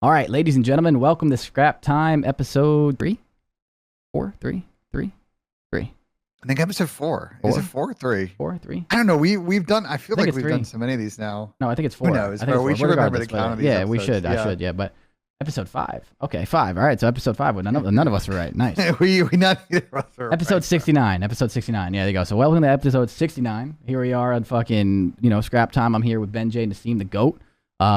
All right, ladies and gentlemen, welcome to Scrap Time, episode 3? 4? 3? 3? 3. I think episode 4. Is it 4 or 3? 4? 3? I don't know. We've done. I feel I think like it's we've 3. done so many of these now. No, I think it's 4. Who knows? I think But we it's should 4. remember the Regardless, count of these. yeah, episodes. we should. I should. Yeah, but episode 5. Okay, 5. All right, so episode 5. Well, none of us were right. Nice. we not either of us were Episode right, 69. Episode 69. Yeah, there you go. So welcome to episode 69. Here we are on fucking Scrap Time. I'm here with Ben J, Nissim the Goat.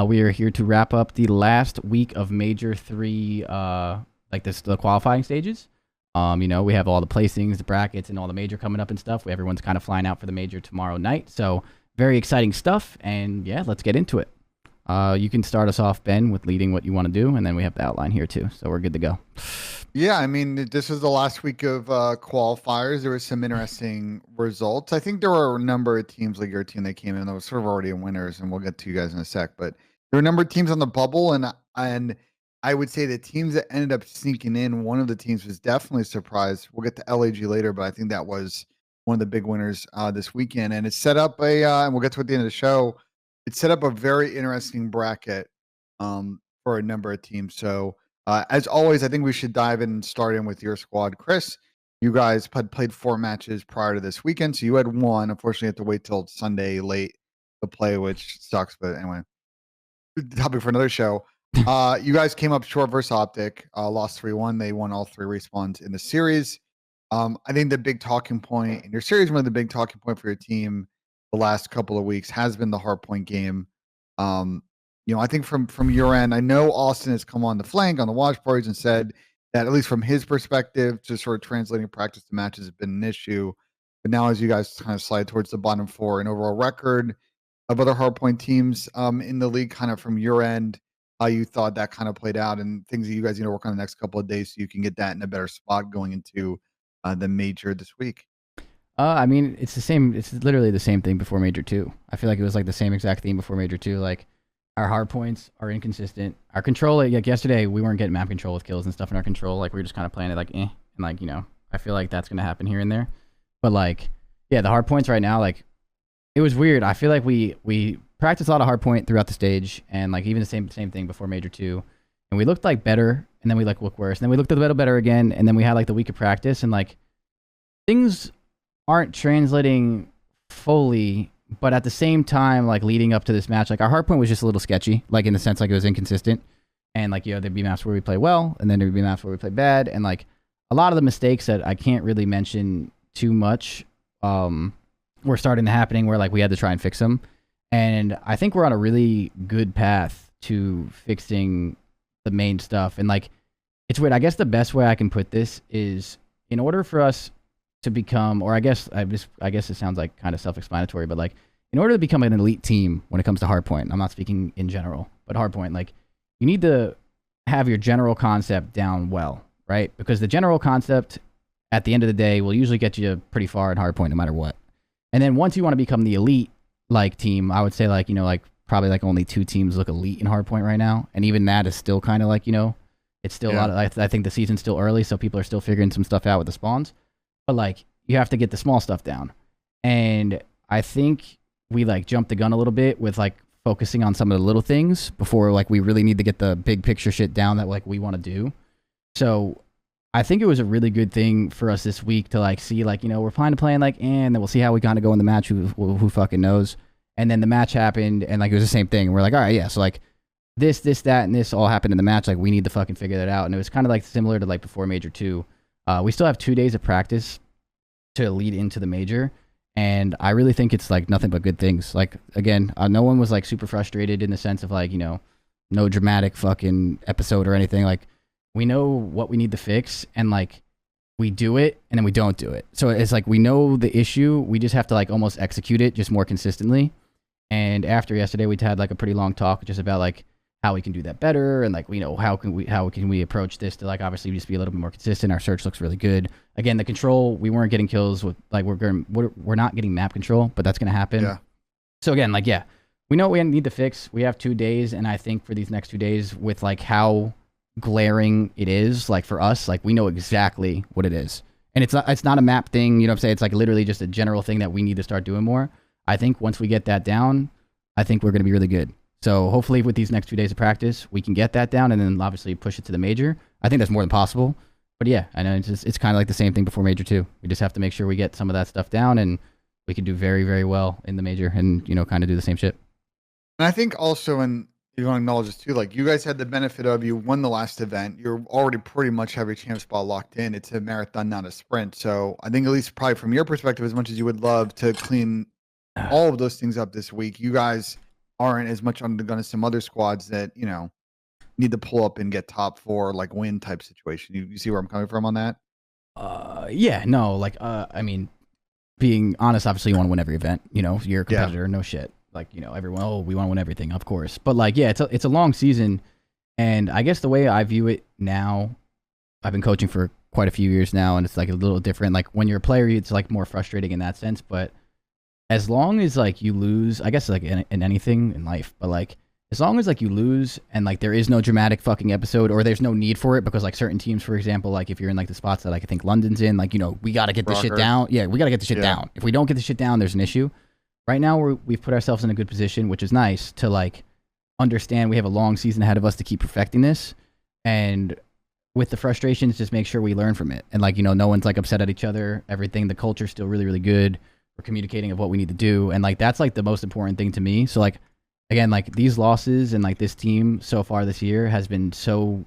We are here to wrap up the last week of Major 3, the qualifying stages. We have all the placings, the brackets, and all the major coming up and stuff. Everyone's kind of flying out for the major tomorrow night. So very exciting stuff. And yeah, let's get into it. You can start us off, Ben, with leading what you want to do. And then we have the outline here too. So we're good to go. Yeah, I mean, this was the last week of qualifiers. There were some interesting results. I think there were a number of teams like your team that came in that was sort of already winners, and we'll get to you guys in a sec. But there were a number of teams on the bubble, and I would say the teams that ended up sneaking in, one of the teams was definitely a surprise. We'll get to LAG later, but I think that was one of the big winners this weekend. And it set up and we'll get to it at the end of the show, it set up a very interesting bracket for a number of teams. So as always, I think we should dive in and start in with your squad. Chris, you guys had played 4 matches prior to this weekend, so you had 1. Unfortunately, you have to wait till Sunday late to play, which sucks. But anyway, topic for another show. You guys came up short versus OpTic, lost 3-1. They won all 3 respawns in the series. I think the big talking point in your series, one of the big talking point for your team the last couple of weeks has been the hardpoint game. I think from your end, I know Austin has come on the flank on the watch parties and said that at least from his perspective, just sort of translating practice to matches has been an issue. But now as you guys kind of slide towards the bottom 4 and overall record of other hardpoint teams in the league, kind of from your end, how you thought that kind of played out and things that you guys need to work on the next couple of days so you can get that in a better spot going into the major this week. I mean, it's the same. It's literally the same thing before Major 2. I feel like it was like the same exact theme before Major 2. Like, our hard points are inconsistent. Our control, like yesterday, we weren't getting map control with kills and stuff in our control. Like, we were just kind of playing it like, And like, I feel like that's going to happen here and there. But like, yeah, the hard points right now, like, it was weird. I feel like we practiced a lot of hard point throughout the stage, and like even the same thing before Major 2. And we looked like better, and then we like looked worse. And then we looked a little better again, and then we had like the week of practice, and like things aren't translating fully, but at the same time, like leading up to this match, like our hard point was just a little sketchy, like in the sense like it was inconsistent. And like, there'd be maps where we play well, and then there'd be maps where we play bad. And like a lot of the mistakes that I can't really mention too much were starting to happening where like we had to try and fix them. And I think we're on a really good path to fixing the main stuff. And like, it's weird. I guess the best way I can put this is in order for us to become, or I guess it sounds like kind of self-explanatory, but like in order to become an elite team when it comes to hardpoint, I'm not speaking in general, but hardpoint, like you need to have your general concept down well, right? Because the general concept at the end of the day will usually get you pretty far in hardpoint no matter what. And then once you want to become the elite like team, I would say like, probably like only 2 teams look elite in hardpoint right now. And even that is still kind of like, it's still a lot of, I think the season's still early, so people are still figuring some stuff out with the spawns. But like, you have to get the small stuff down. And I think we like jumped the gun a little bit with like focusing on some of the little things before like we really need to get the big picture shit down that like we want to do. So I think it was a really good thing for us this week to like see like, we're planning to play like, and then we'll see how we kind of go in the match. Who fucking knows? And then the match happened, and like it was the same thing. And we're like, all right, yeah. So like this, that, and this all happened in the match. Like we need to fucking figure that out. And it was kind of like similar to like before Major 2. We still have 2 days of practice to lead into the major, and I really think it's like nothing but good things. Like again, no one was like super frustrated in the sense of like no dramatic fucking episode or anything. Like we know what we need to fix, and like we do it, and then we don't do it. So it's like we know the issue, we just have to like almost execute it just more consistently. And after yesterday, we had like a pretty long talk just about like how we can do that better, and like how can we approach this to like obviously just be a little bit more consistent. Our search looks really good. Again, the control, we weren't getting kills with like we're not getting map control, but that's gonna happen. Yeah. So again, like we know what we need to fix. We have 2 days, and I think for these next 2 days, with like how glaring it is, like for us, like we know exactly what it is, and it's not a map thing. You know what I'm saying? It's like literally just a general thing that we need to start doing more. I think once we get that down, I think we're gonna be really good. So hopefully with these next 2 days of practice, we can get that down and then obviously push it to the major. I think that's more than possible. But yeah, I know it's kind of like the same thing before major too. We just have to make sure we get some of that stuff down and we can do very, very well in the major and, kind of do the same shit. And I think also, and you want to acknowledge this too, like you guys had the benefit of you won the last event. You're already pretty much have your champ spot locked in. It's a marathon, not a sprint. So I think at least probably from your perspective, as much as you would love to clean all of those things up this week, you guys aren't as much under the gun as some other squads that, need to pull up and get top 4, like win type situation. You see where I'm coming from on that? Yeah, no, like, I mean, being honest, obviously you want to win every event. You're a competitor, no shit. Like, everyone, we want to win everything, of course. But like, yeah, it's a long season, and I guess the way I view it now, I've been coaching for quite a few years now, and it's like a little different. Like when you're a player, it's like more frustrating in that sense. But as long as like you lose, I guess like in anything in life, but like as long as like you lose and like there is no dramatic fucking episode or there's no need for it because like certain teams, for example, like if you're in like the spots that like I think London's in, like we got to get this shit down. Yeah, we got to get the shit down. If we don't get the shit down, there's an issue. Right now we've put ourselves in a good position, which is nice to like understand we have a long season ahead of us to keep perfecting this, and with the frustrations, just make sure we learn from it. And like no one's like upset at each other. Everything, the culture's still really, really good. We're communicating of what we need to do, and like that's like the most important thing to me. So like again, like these losses and like this team so far this year has been so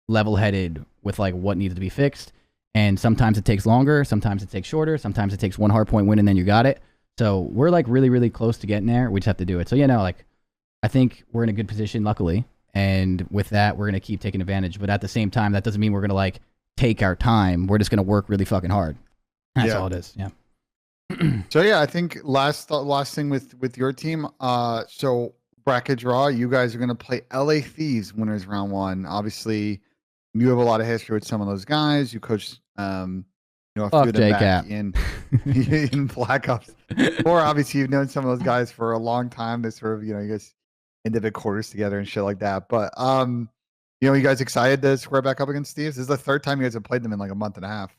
level-headed with like what needs to be fixed, and sometimes it takes longer, sometimes it takes shorter, sometimes it takes one hard point win and then you got it. So we're like really, really close to getting there. We just have to do it. So like I think we're in a good position, luckily, and with that we're gonna keep taking advantage. But at the same time, that doesn't mean we're gonna like take our time. We're just gonna work really fucking hard. That's all it is. Yeah. So yeah, I think last thing with your team. So bracket draw. You guys are going to play LA Thieves winners round 1. Obviously, you have a lot of history with some of those guys. You coached, a few of them back in Black Ops. Or obviously, you've known some of those guys for a long time. They sort of, you guys ended the quarters together and shit like that. But you guys excited to square back up against Thieves? This is the third time you guys have played them in like a month and a half.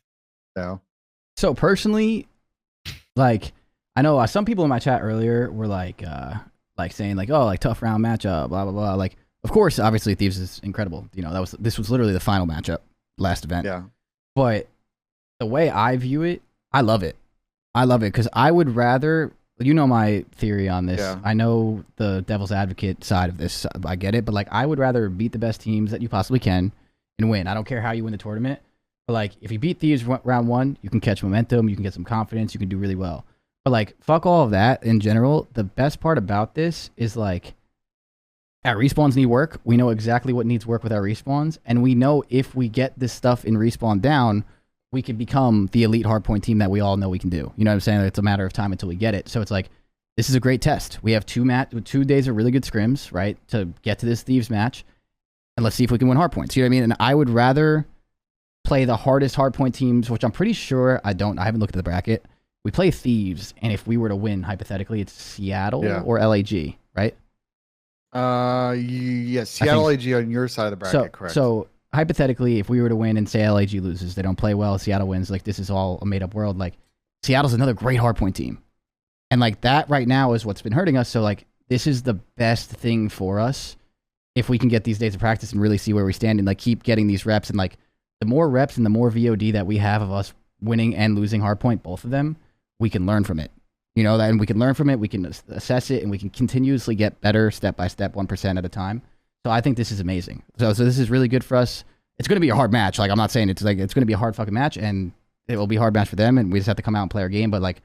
So personally, like, I know some people in my chat earlier were like saying like, oh, like tough round matchup, blah blah blah. Like, of course, obviously Thieves is incredible. This was literally the final matchup last event. Yeah. But the way I view it, I love it. I love it because I would rather, my theory on this. Yeah. I know the devil's advocate side of this. I get it, but like I would rather beat the best teams that you possibly can and win. I don't care how you win the tournament. But like, if you beat Thieves round 1, you can catch momentum, you can get some confidence, you can do really well. But like, fuck all of that in general. The best part about this is like, our respawns need work. We know exactly what needs work with our respawns, and we know if we get this stuff in respawn down, we can become the elite hardpoint team that we all know we can do. You know what I'm saying? It's a matter of time until we get it. So it's like, this is a great test. We have 2 days of really good scrims, right, to get to this Thieves match, and let's see if we can win hardpoints. You know what I mean? And I would rather play the hardest hardpoint teams, which I'm pretty sure I haven't looked at the bracket. We play Thieves, and if we were to win, hypothetically, it's Seattle or LAG, right? Yes, Seattle LAG on your side of the bracket, correct. So hypothetically, if we were to win and say LAG loses, they don't play well, Seattle wins, like this is all a made up world. Like Seattle's another great hardpoint team. And like that right now is what's been hurting us. So like this is the best thing for us if we can get these days of practice and really see where we stand and like keep getting these reps, and like the more reps and the more VOD that we have of us winning and losing hardpoint, both of them, we can learn from it. And we can learn from it, we can assess it, and we can continuously get better step by step, 1% at a time. So I think this is amazing. So this is really good for us. It's going to be a hard match. Like, I'm not saying it's going to be a hard fucking match, and it will be a hard match for them, and we just have to come out and play our game. But like,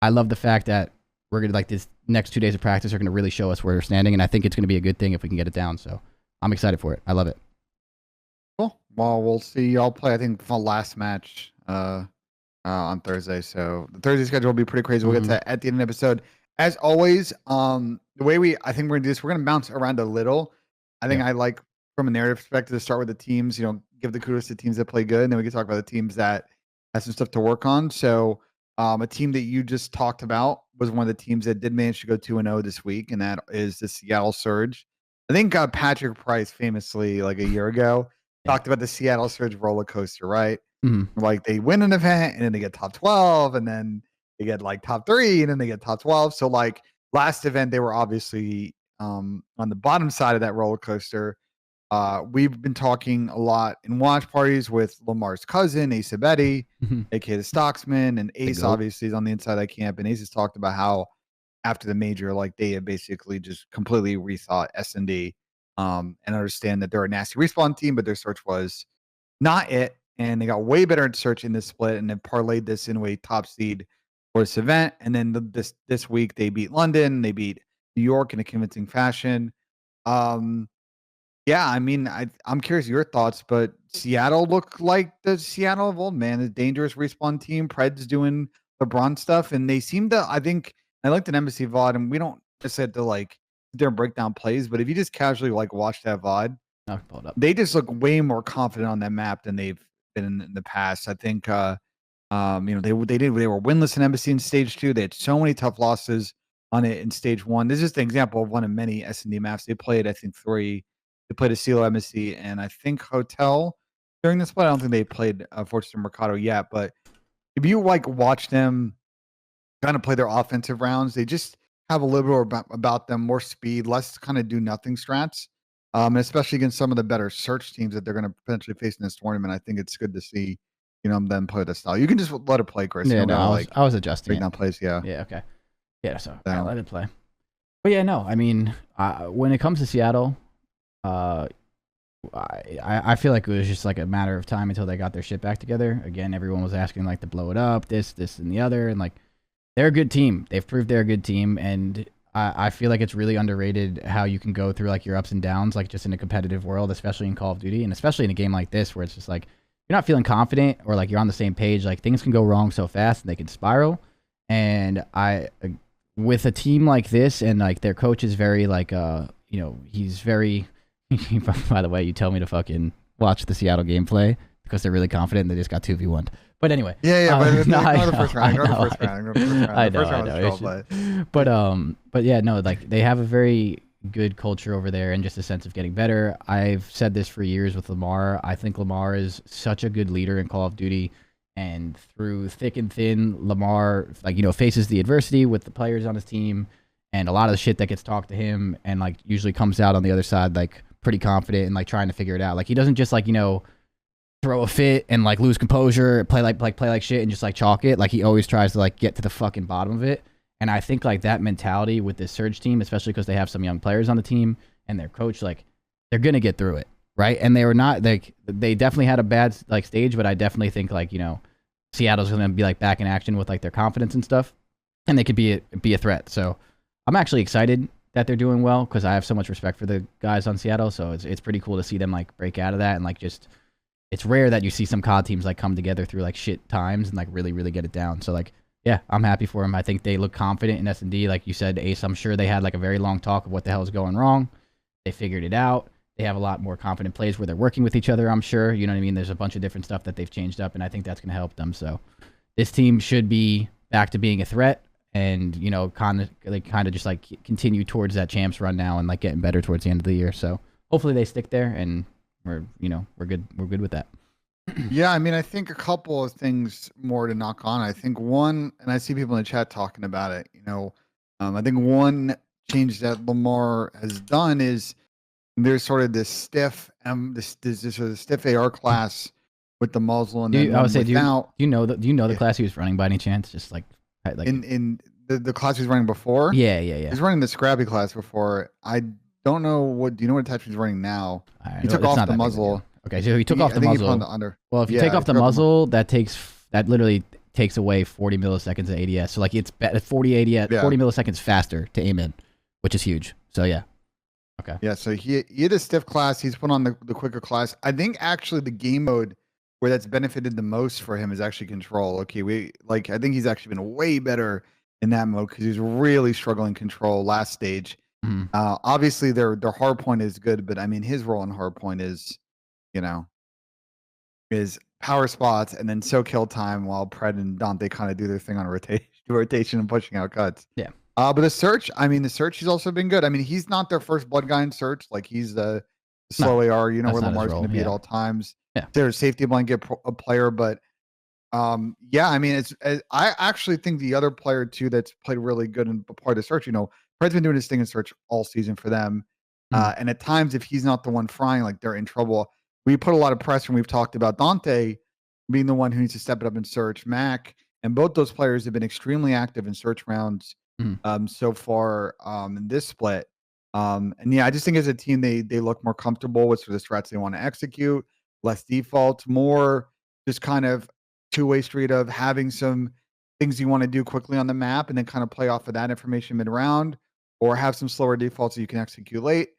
I love the fact that we're going to, like, this next 2 days of practice are going to really show us where we're standing, and I think it's going to be a good thing if we can get it down. So I'm excited for it. I love it. Cool. Well, we'll see y'all play, I think, for the last match on Thursday. So the Thursday schedule will be pretty crazy. We'll get to that at the end of the episode. As always, the way I think we're going to do this, we're going to bounce around a little. I think I like, from a narrative perspective, to start with the teams, give the kudos to teams that play good, and then we can talk about the teams that have some stuff to work on. So a team that you just talked about was one of the teams that did manage to go 2-0 this week, and that is the Seattle Surge. I think Patrick Price famously, like a year ago, talked about the Seattle Surge roller coaster, right? Mm-hmm. Like they win an event and then they get top 12 and then they get like top 3 and then they get top 12. So like last event, they were obviously on the bottom side of that roller coaster, we've been talking a lot in watch parties with Lamar's cousin, Ace Abedi, aka the Stocksman, and Ace goat. obviously is on the inside of that camp. And Ace has talked about how after the major, like they had basically just completely rethought S&D, and understand that they're a nasty respawn team, but their search was not it. And they got way better at search in this split and have parlayed this into a top seed for this event. And then this week they beat London, they beat New York in a convincing fashion. Yeah, I mean, I'm curious your thoughts, but Seattle looked like the Seattle of old, man. The dangerous respawn team. Pred's doing LeBron stuff, and they seem to. I think I looked at Embassy VOD, and we don't just have to like sit there and break down plays, but if you just casually like watch that VOD, I'll pull it up. they just look way more confident on that map than they've been in the past. I think, they were winless in Embassy in stage 2. They had so many tough losses on it in stage 1. This is just an example of one of many S&D maps they played. I think 3. They played a Silo Embassy and I think Hotel during this split. I don't think they played Fortress Mercado yet, but if you like watch them kind of play their offensive rounds, they just have a little bit about them, more speed, less kind of do nothing strats. And especially against some of the better search teams that they're going to potentially face in this tournament. I think it's good to see, them play the style. You can just let it play, Chris. Yeah, You no, don't gotta, I was adjusting break it. down plays. Yeah. Yeah, okay. Yeah, so Yeah. let it play. But yeah, no, I mean, when it comes to Seattle, I feel like it was just like a matter of time until they got their shit back together. Again, everyone was asking like to blow it up, this, and the other, and like they're a good team. They've proved they're a good team, and I feel like it's really underrated how you can go through like your ups and downs, like just in a competitive world, especially in Call of Duty, and especially in a game like this where it's just like you're not feeling confident or like you're on the same page. Like things can go wrong so fast and they can spiral. And with a team like this, and like their coach is very like he's very. By the way, you tell me to fucking watch the Seattle gameplay because they're really confident and they just got 2v1'd. But anyway. Yeah, but no, go to the first round. Go to the first round. I know. But yeah, no, like they have a very good culture over there and just a sense of getting better. I've said this for years with Lamar. I think Lamar is such a good leader in Call of Duty, and through thick and thin, Lamar faces the adversity with the players on his team and a lot of the shit that gets talked to him, and like usually comes out on the other side like pretty confident and like trying to figure it out. Like he doesn't just like throw a fit and like lose composure, play like shit and just like chalk it. Like he always tries to like get to the fucking bottom of it. And I think like that mentality with this Surge team, especially because they have some young players on the team and their coach, like they're gonna get through it, right? And they were not like they definitely had a bad like stage, but I definitely think like Seattle's gonna be like back in action with like their confidence and stuff, and they could be a threat. So I'm actually excited that they're doing well because I have so much respect for the guys on Seattle. So it's pretty cool to see them like break out of that and like just it's rare that you see some COD teams like come together through like shit times and like really get it down. So like yeah, I'm happy for them. I think they look confident in S&D. Like you said, Ace, I'm sure they had like a very long talk of what the hell is going wrong. They figured it out. They have a lot more confident plays where they're working with each other, I'm sure. You know what I mean? There's a bunch of different stuff that they've changed up, and I think that's going to help them. So this team should be back to being a threat. And kind of just like continue towards that champs run now and like getting better towards the end of the year. So hopefully they stick there and we're good with that. Yeah, I mean, I think a couple of things more to knock on. I think one, and I see people in the chat talking about it. I think one change that Lamar has done is there's sort of this stiff, this sort of stiff AR class with the muzzle, and then I would say, do you know the Yeah. class he was running by any chance? Just like in the class he was running before. Yeah. He's running the Scrappy class before. I don't know what. Do you know what attachment he's running now? He took off the muzzle. Okay, so he took off the I think muzzle. He put on the under. Well, if you take off the muzzle, that literally takes away 40 milliseconds of ADS. So like it's 40 milliseconds faster to aim in, which is huge. So yeah. Okay. Yeah, so he had a stiff class. He's put on the quicker class. I think actually the game mode where that's benefited the most for him is actually control. Okay, I think he's actually been way better in that mode because he's really struggling control last stage. Mm-hmm. Obviously their hard point is good, but I mean his role in hard point is power spots and then kill time while Pred and Dante kind of do their thing on rotation and pushing out cuts. Yeah. But the search he's also been good. I mean, he's not their first blood guy in search. Like he's the slow AR, where Lamar's going to be at all times. Yeah. Their safety blanket a player, but yeah, I mean, I actually think the other player too that's played really good in part of the search. Fred's been doing his thing in search all season for them. And at times, if he's not the one frying, like they're in trouble. We put a lot of pressure, and we've talked about Dante being the one who needs to step it up in search. Mac and both those players have been extremely active in search rounds so far in this split. And yeah, I just think as a team, they look more comfortable with sort of the strats they want to execute, less default, more just kind of two-way street of having some things you want to do quickly on the map and then kind of play off of that information mid-round, or have some slower defaults that you can execute late.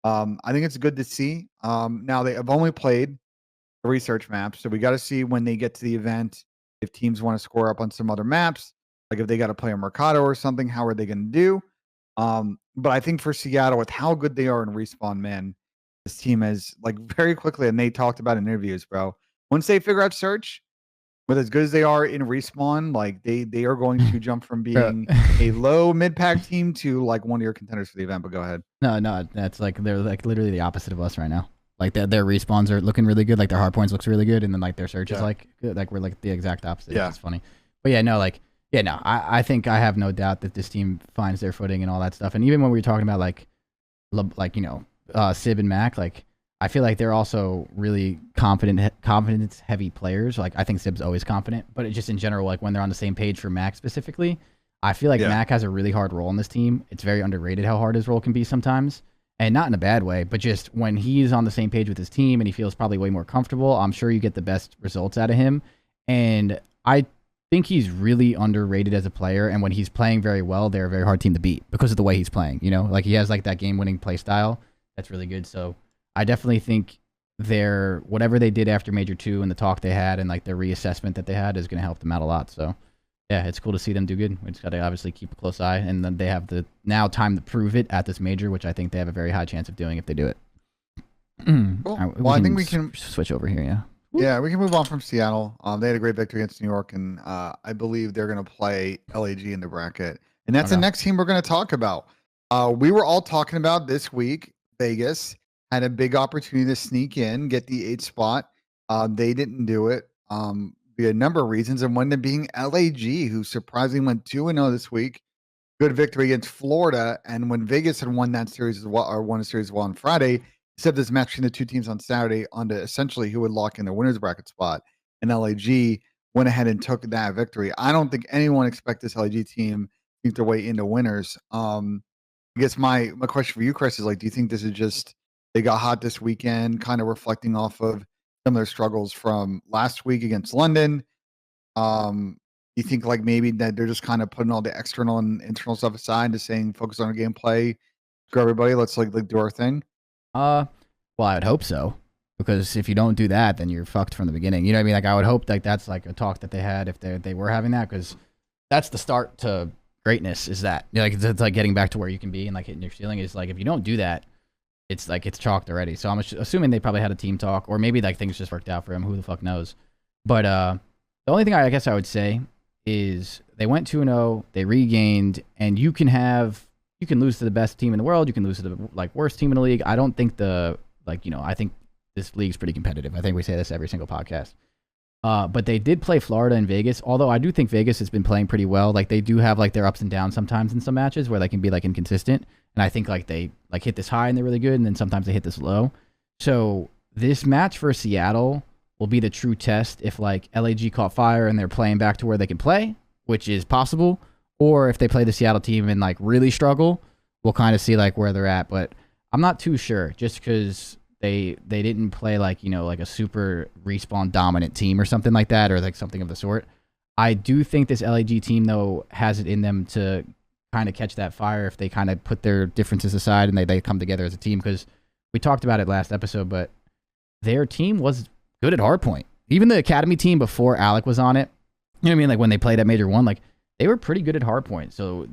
I think it's good to see. Now they have only played the research maps, so we got to see when they get to the event if teams want to score up on some other maps, like if they got to play a Mercado or something. How are they going to do? But I think for Seattle, with how good they are in respawn, man, this team is like very quickly, and they talked about in interviews, bro. Once they figure out search, with as good as they are in respawn, like they are going to jump from being a low mid pack team to like one of your contenders for the event. But go ahead. No, that's like they're like literally the opposite of us right now. Like their respawns are looking really good, like their hard points looks really good, and then like their search is like good. Like we're like the exact opposite. Yeah, it's funny. But yeah, no, like yeah, no, I think I have no doubt that this team finds their footing and all that stuff. And even when we were talking about like you know Sib and Mac, like I feel like they're also really confidence heavy players. Like I think Sib's always confident, but it just in general, like when they're on the same page for Mac specifically, I feel like Mac has a really hard role in this team. It's very underrated how hard his role can be sometimes, and not in a bad way, but just when he's on the same page with his team and he feels probably way more comfortable, I'm sure you get the best results out of him. And I think he's really underrated as a player, and when he's playing very well, they're a very hard team to beat because of the way he's playing. You know, like he has like that game-winning play style that's really good. So I definitely think their whatever they did after Major 2 and the talk they had and like their reassessment that they had is going to help them out a lot. So yeah, it's cool to see them do good. We just got to obviously keep a close eye, and then they have the now time to prove it at this major, which I think they have a very high chance of doing if they do it. Cool. Well, I think we can switch over here. Yeah. Yeah, we can move on from Seattle. They had a great victory against New York, and I believe they're going to play LAG in the bracket. And that's the next team we're going to talk about. We were all talking about this week. Vegas had a big opportunity to sneak in, get the 8th spot. They didn't do it. Be a number of reasons, and one of them being LAG, who surprisingly went 2-0 this week. Good victory against Florida, and when Vegas had won that series as well, or won a series as well on Friday, set this match between the two teams on Saturday onto essentially who would lock in their winners bracket spot. And LAG went ahead and took that victory. I don't think anyone expect this LAG team to think their way into winners. I guess my question for you, Chris, is like, do you think this is just they got hot this weekend, kind of reflecting off of some of their struggles from last week against London? You think like maybe that they're just kind of putting all the external and internal stuff aside to saying focus on our gameplay, screw everybody, let's like do our thing? Well, I would hope so, because if you don't do that, then you're fucked from the beginning. You know what I mean? Like I would hope like that's like a talk that they had if they were having that, because that's the start to greatness. Is that like it's like getting back to where you can be and like hitting your ceiling. Is like if you don't do that, it's like it's chalked already. So I'm assuming they probably had a team talk, or maybe like things just worked out for him. Who the fuck knows? But the only thing I guess I would say is they went 2-0, they regained, and you can lose to the best team in the world, you can lose to the like worst team in the league. I don't think I think this league's pretty competitive. I think we say this every single podcast. But they did play Florida and Vegas, although I do think Vegas has been playing pretty well. Like they do have like their ups and downs sometimes in some matches where they can be like inconsistent. And I think like they like hit this high and they're really good, and then sometimes they hit this low. So this match for Seattle will be the true test if like LAG caught fire and they're playing back to where they can play, which is possible, or if they play the Seattle team and like really struggle, we'll kind of see like where they're at. But I'm not too sure, just because they didn't play like, you know, like a super respawn dominant team or something like that, or like something of the sort. I do think this LAG team though has it in them to kind of catch that fire if they kind of put their differences aside and they come together as a team, because we talked about it last episode, but their team was good at hardpoint. Even the academy team before Alec was on it, you know what I mean? Like when they played at Major 1, like they were pretty good at hardpoint. So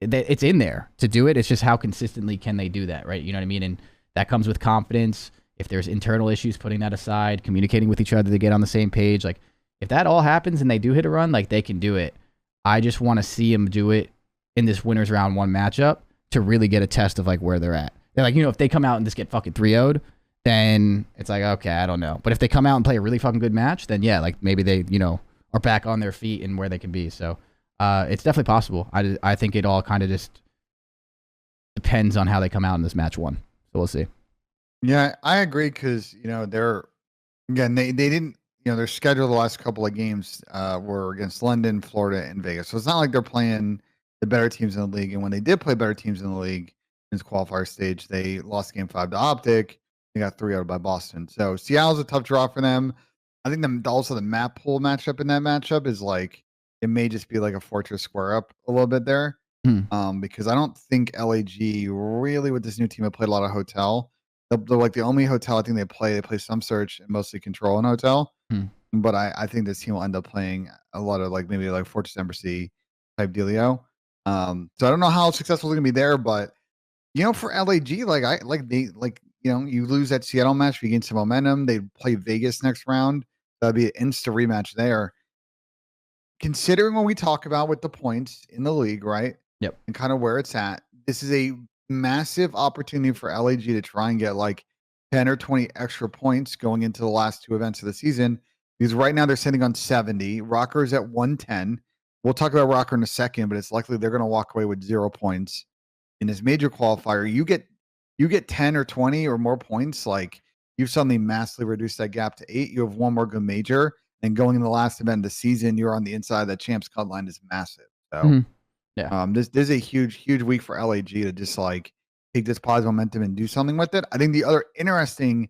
it's in there to do it. It's just how consistently can they do that, right? You know what I mean? And that comes with confidence. If there's internal issues, putting that aside, communicating with each other to get on the same page. Like if that all happens and they do hit a run, like they can do it. I just want to see them do it in this winners round 1 matchup to really get a test of like where they're at. They're like, you know, if they come out and just get fucking 3-0'd, then it's like, okay, I don't know. But if they come out and play a really fucking good match, then yeah, like maybe they, you know, are back on their feet and where they can be. So it's definitely possible. I think it all kind of just depends on how they come out in this match one. So we'll see. Yeah, I agree because they're again they didn't their schedule the last couple of games were against London, Florida, and Vegas. So it's not like they're playing the better teams in the league. And when they did play better teams in the league in this qualifier stage, they lost game 5 to OpTic. They got 3-0 by Boston. So Seattle's a tough draw for them. I think also the map pool matchup in that matchup is like it may just be like a fortress square up a little bit there. Because I don't think LAG really with this new team have played a lot of hotel. They're like the only hotel I think they play some search and mostly control in hotel. But I think this team will end up playing a lot of like maybe like Fortress Embassy type dealio. So I don't know how successful they're gonna be there, but for LAG, you lose that Seattle match, you gain some momentum. They play Vegas next round. That'd be an insta rematch there. Considering what we talk about with the points in the league, right? Yep. And kind of where it's at, this is a massive opportunity for LAG to try and get like 10 or 20 extra points going into the last 2 events of the season. Because right now they're sitting on 70. ROKKR is at 110. We'll talk about ROKKR in a second, but it's likely they're going to walk away with 0 points in this major qualifier. You get 10 or 20 or more points, like you've suddenly massively reduced that gap to 8. You have one more good major, and going in the last event of the season, you're on the inside of that champs cut line is massive. So yeah, this is a huge week for LAG to just like take this positive momentum and do something with it. I think the other interesting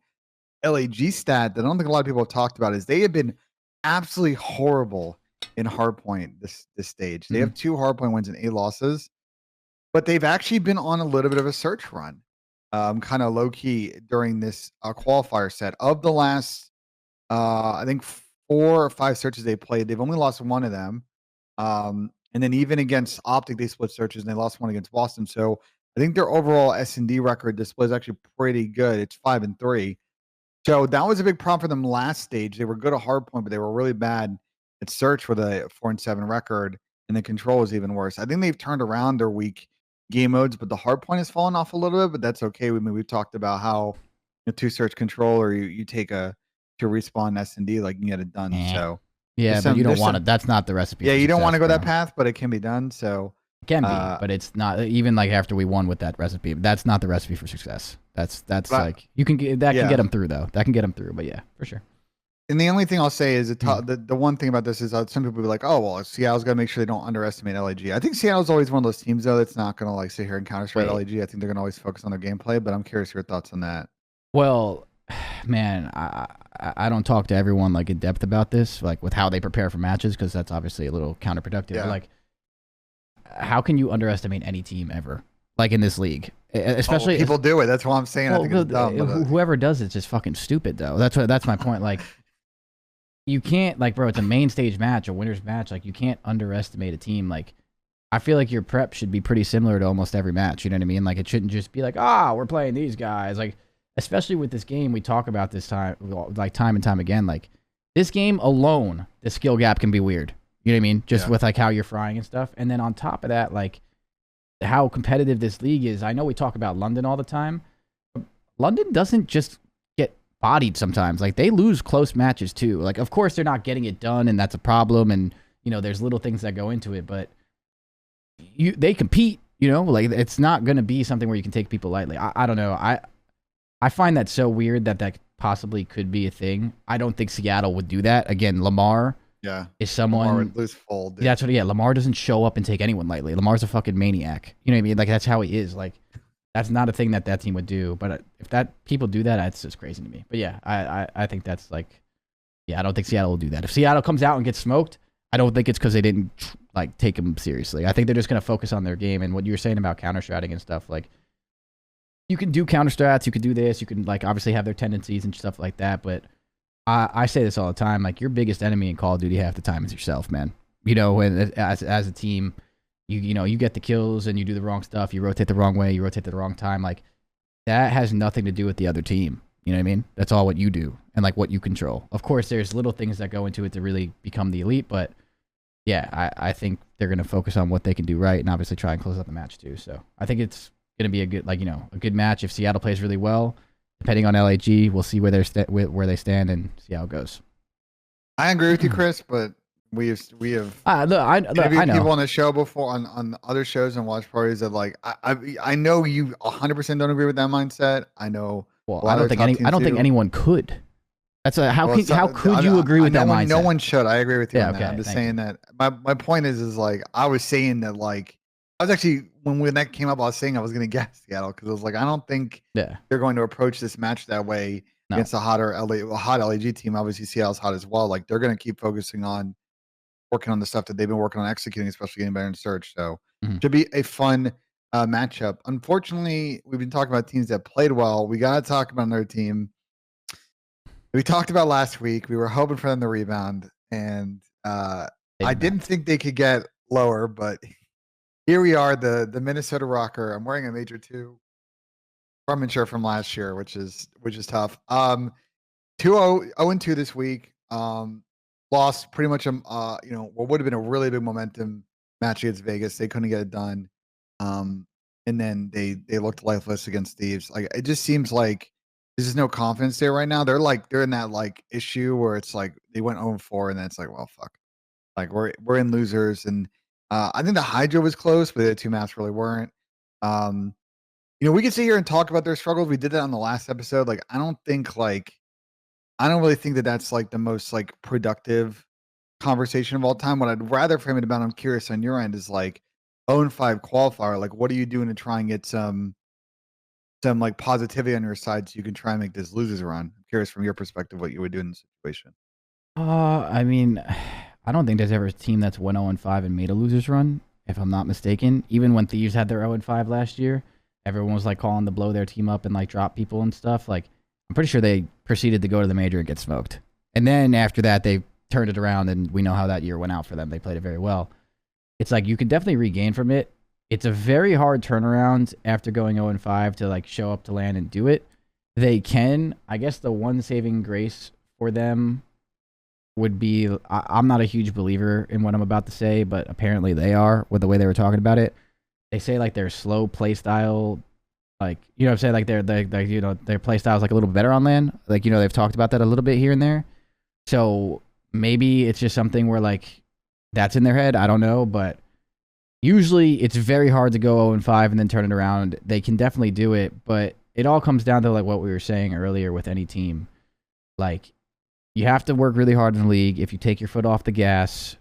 LAG stat that I don't think a lot of people have talked about is they have been absolutely horrible in hardpoint this stage. They have 2 hardpoint wins and 8 losses, but they've actually been on a little bit of a search run, kind of low key during this qualifier set. Of the last, I think 4 or 5 searches they played, they've only lost 1 of them. And then even against OpTic, they split searches and they lost 1 against Boston. So I think their overall S&D record display is actually pretty good. It's 5-3. So that was a big problem for them last stage. They were good at hardpoint, but they were really bad at search with a 4-7 record, and the control was even worse. I think they've turned around their weak game modes, but the hardpoint has fallen off a little bit, but that's okay. We've talked about how a 2 search control or you take a to respawn S&D, like you can get it done. So yeah, but you don't want it. That's not the recipe. Yeah, you don't want to go that path, but it can be done. So it can be, but it's not even like after we won with that recipe. That's not the recipe for success. That's like you can get that can get them through though. That can get them through, but yeah, for sure. And the only thing I'll say is the one thing about this is some people will be like, oh well, Seattle's got to make sure they don't underestimate LAG. I think Seattle's always one of those teams though that's not going to like sit here and counter strike LAG. I think they're going to always focus on their gameplay. But I'm curious your thoughts on that. Well, man, I don't talk to everyone like in depth about this, like with how they prepare for matches, because that's obviously a little counterproductive. Yeah. But like, how can you underestimate any team ever? Like in this league, especially people do it. That's why I'm saying I think it's dumb. Whoever does it's just fucking stupid though. That's my point. Like, you can't like, bro. It's a main stage match, a winner's match. Like, you can't underestimate a team. Like, I feel like your prep should be pretty similar to almost every match. You know what I mean? Like, it shouldn't just be like, we're playing these guys. Like, especially with this game, we talk about this time and time again. Like, this game alone, the skill gap can be weird. You know what I mean? Just with like how you're frying and stuff. And then on top of that, like how competitive this league is. I know we talk about London all the time. London doesn't just get bodied sometimes. Like, they lose close matches too. Like, of course they're not getting it done, and that's a problem. And there's little things that go into it, but they compete. Like, it's not gonna be something where you can take people lightly. I don't know. I find that so weird that possibly could be a thing. I don't think Seattle would do that. Again, Lamar. Is someone Lamar would lose full. Dude. Yeah, that's what. Yeah, Lamar doesn't show up and take anyone lightly. Lamar's a fucking maniac. You know what I mean? Like, that's how he is. Like, that's not a thing that team would do. But if people do that, that's just crazy to me. But yeah, I think that's like, I don't think Seattle will do that. If Seattle comes out and gets smoked, I don't think it's because they didn't like take them seriously. I think they're just gonna focus on their game. And what you were saying about counter stratting and stuff, like, you can do counter strats, you can do this, you can like obviously have their tendencies and stuff like that, but I say this all the time, like, your biggest enemy in Call of Duty half the time is yourself, man. And as a team, you get the kills and you do the wrong stuff, you rotate the wrong way, you rotate the wrong time, like, that has nothing to do with the other team. You know what I mean? That's all what you do and like what you control. Of course, there's little things that go into it to really become the elite, but yeah, I think they're going to focus on what they can do right and obviously try and close out the match too. So I think it's going to be a good, a good match. If Seattle plays really well, depending on LAG, we'll see where they stand and see how it goes. I agree with you, Chris, but We have Look, interviewed I know. people on the show before on other shows and watch parties that like I know you 100% don't agree with that mindset. I know Well, a lot of top teams I don't think do. anyone could. That's how Well, how could you agree with that mindset? No one should. I agree with you Yeah, on that. okay, I'm just thank you. saying that my point is like I was saying that like I was actually when that came up, I was saying I was going to guess Seattle because I was like I don't think Yeah, they're going to approach this match that way no. against a hot LAG team. Obviously, Seattle's hot as well. Like they're going to keep focusing on working on the stuff that they've been working on executing, especially getting better in search. So should be a fun matchup. Unfortunately, we've been talking about teams that played well. We got to talk about another team we talked about last week. We were hoping for them to rebound, and I didn't think they could get lower, but here we are, the Minnesota ROKKR. I'm wearing a Major 2 Garmin shirt from last year, which is tough. 0-2 this week. Lost pretty much what would have been a really big momentum match against Vegas. They couldn't get it done. And then they looked lifeless against Thieves. Like it just seems like there's just no confidence there right now. They're in that like issue where it's like they went 0-4 and then it's like, well, fuck. Like we're in losers. And I think the Hydra was close, but the other two maps really weren't. We can sit here and talk about their struggles. We did that on the last episode. Like I don't really think that that's like the most like productive conversation of all time. What I'd rather frame it about, I'm curious on your end, is like 0-5 qualifier. Like, what are you doing to try and get some like positivity on your side so you can try and make this losers run? I'm curious from your perspective what you would do in the situation. I mean, I don't think there's ever a team that's went 0-5 and made a losers run, if I'm not mistaken. Even when Thieves had their 0-5 last year, everyone was like calling to blow their team up and like drop people and stuff. Like, I'm pretty sure they proceeded to go to the major and get smoked. And then after that, they turned it around, and we know how that year went out for them. They played it very well. It's like you can definitely regain from it. It's a very hard turnaround after going 0-5 to like show up to LAN and do it. They can. I guess the one saving grace for them would be, I'm not a huge believer in what I'm about to say, but apparently they are with the way they were talking about it. They say like their slow play style, like, you know what I'm saying? Like their play style is like a little bit better on LAN. Like, they've talked about that a little bit here and there. So maybe it's just something where like that's in their head. I don't know, but usually it's very hard to go 0-5 and then turn it around. They can definitely do it, but it all comes down to like what we were saying earlier with any team. Like, you have to work really hard in the league. If you take your foot off the gas,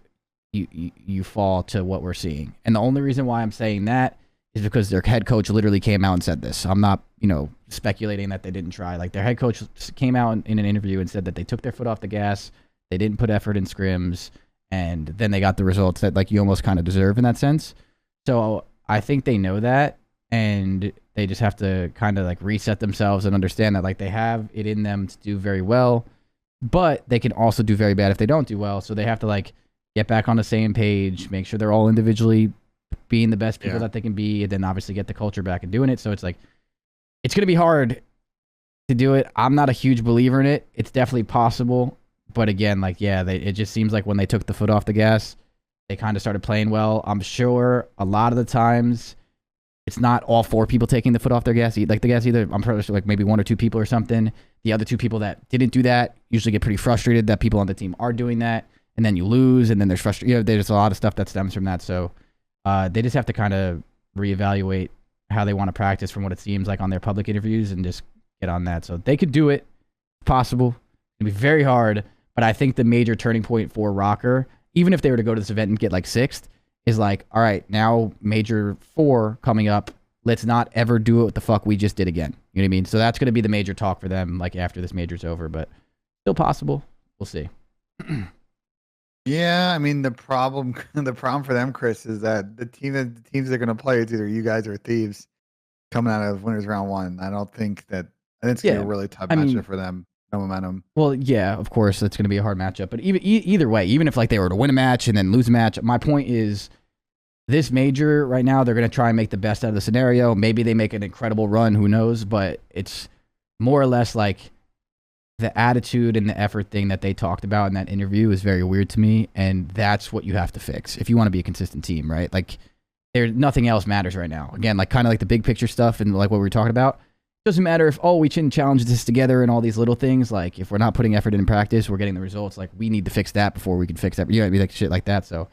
you fall to what we're seeing. And the only reason why I'm saying that is because their head coach literally came out and said this. I'm not, speculating that they didn't try. Like, their head coach came out in an interview and said that they took their foot off the gas, they didn't put effort in scrims, and then they got the results that like you almost kind of deserve in that sense. So I think they know that, and they just have to kind of like reset themselves and understand that like they have it in them to do very well, but they can also do very bad if they don't do well. So they have to like get back on the same page, make sure they're all individually being the best people that they can be, and then obviously get the culture back and doing it. So it's like, it's going to be hard to do it. I'm not a huge believer in it. It's definitely possible. But again, like, it just seems like when they took the foot off the gas, they kind of started playing well. I'm sure a lot of the times it's not all four people taking the foot off their gas. Like the gas either, I'm pretty sure like maybe one or two people or something. The other two people that didn't do that usually get pretty frustrated that people on the team are doing that. And then you lose, and then there's frustration. There's a lot of stuff that stems from that. So they just have to kind of reevaluate how they want to practice from what it seems like on their public interviews and just get on that. So they could do it. Possible. It'd be very hard. But I think the major turning point for ROKKR, even if they were to go to this event and get like 6th, is like, all right, now Major 4 coming up. Let's not ever do what the fuck we just did again. You know what I mean? So that's going to be the major talk for them, like after this major's over. But still possible. We'll see. Yeah, I mean the problem for them, Chris, is that the teams they're going to play, it's either you guys or Thieves coming out of winners round 1. I think it's going to be a really tough matchup for them. No momentum. Well, yeah, of course, it's going to be a hard matchup. But either way, even if like they were to win a match and then lose a match, my point is this major right now, they're going to try and make the best out of the scenario. Maybe they make an incredible run, who knows? But it's more or less like the attitude and the effort thing that they talked about in that interview is very weird to me, and that's what you have to fix if you want to be a consistent team, right? Like, nothing else matters right now. Again, like kind of like the big picture stuff and like what we were talking about. doesn't matter if we can challenge this together and all these little things. Like if we're not putting effort in practice, we're getting the results. Like we need to fix that before we can fix that. You know, like shit like that. So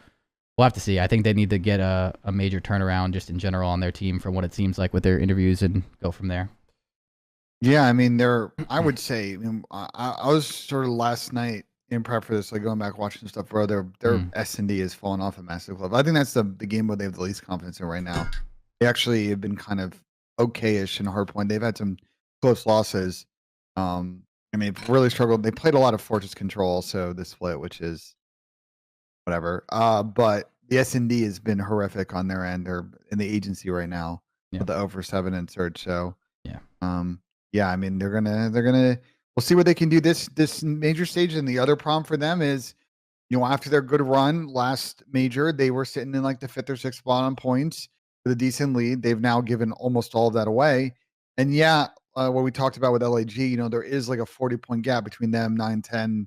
we'll have to see. I think they need to get a major turnaround just in general on their team from what it seems like with their interviews and go from there. Yeah, I mean, I would say, I mean, I was sort of last night in prep for this, like going back watching stuff, bro. Their S&D has fallen off a massive level. I think that's the game where they have the least confidence in right now. They actually have been kind of okay-ish in hardpoint. They've had some close losses. I mean, they've really struggled. They played a lot of Fortress Control, so the split, which is whatever. But the S&D has been horrific on their end. They're in the agency right now with the 0-for-7 in search. So yeah, I mean, they're gonna. We'll see what they can do this major stage. And the other problem for them is, you know, after their good run last major, they were sitting in like the 5th or 6th spot on points with a decent lead. They've now given almost all of that away. And yeah, what we talked about with LAG, you know, there is like a 40-point gap between them, 9, 10,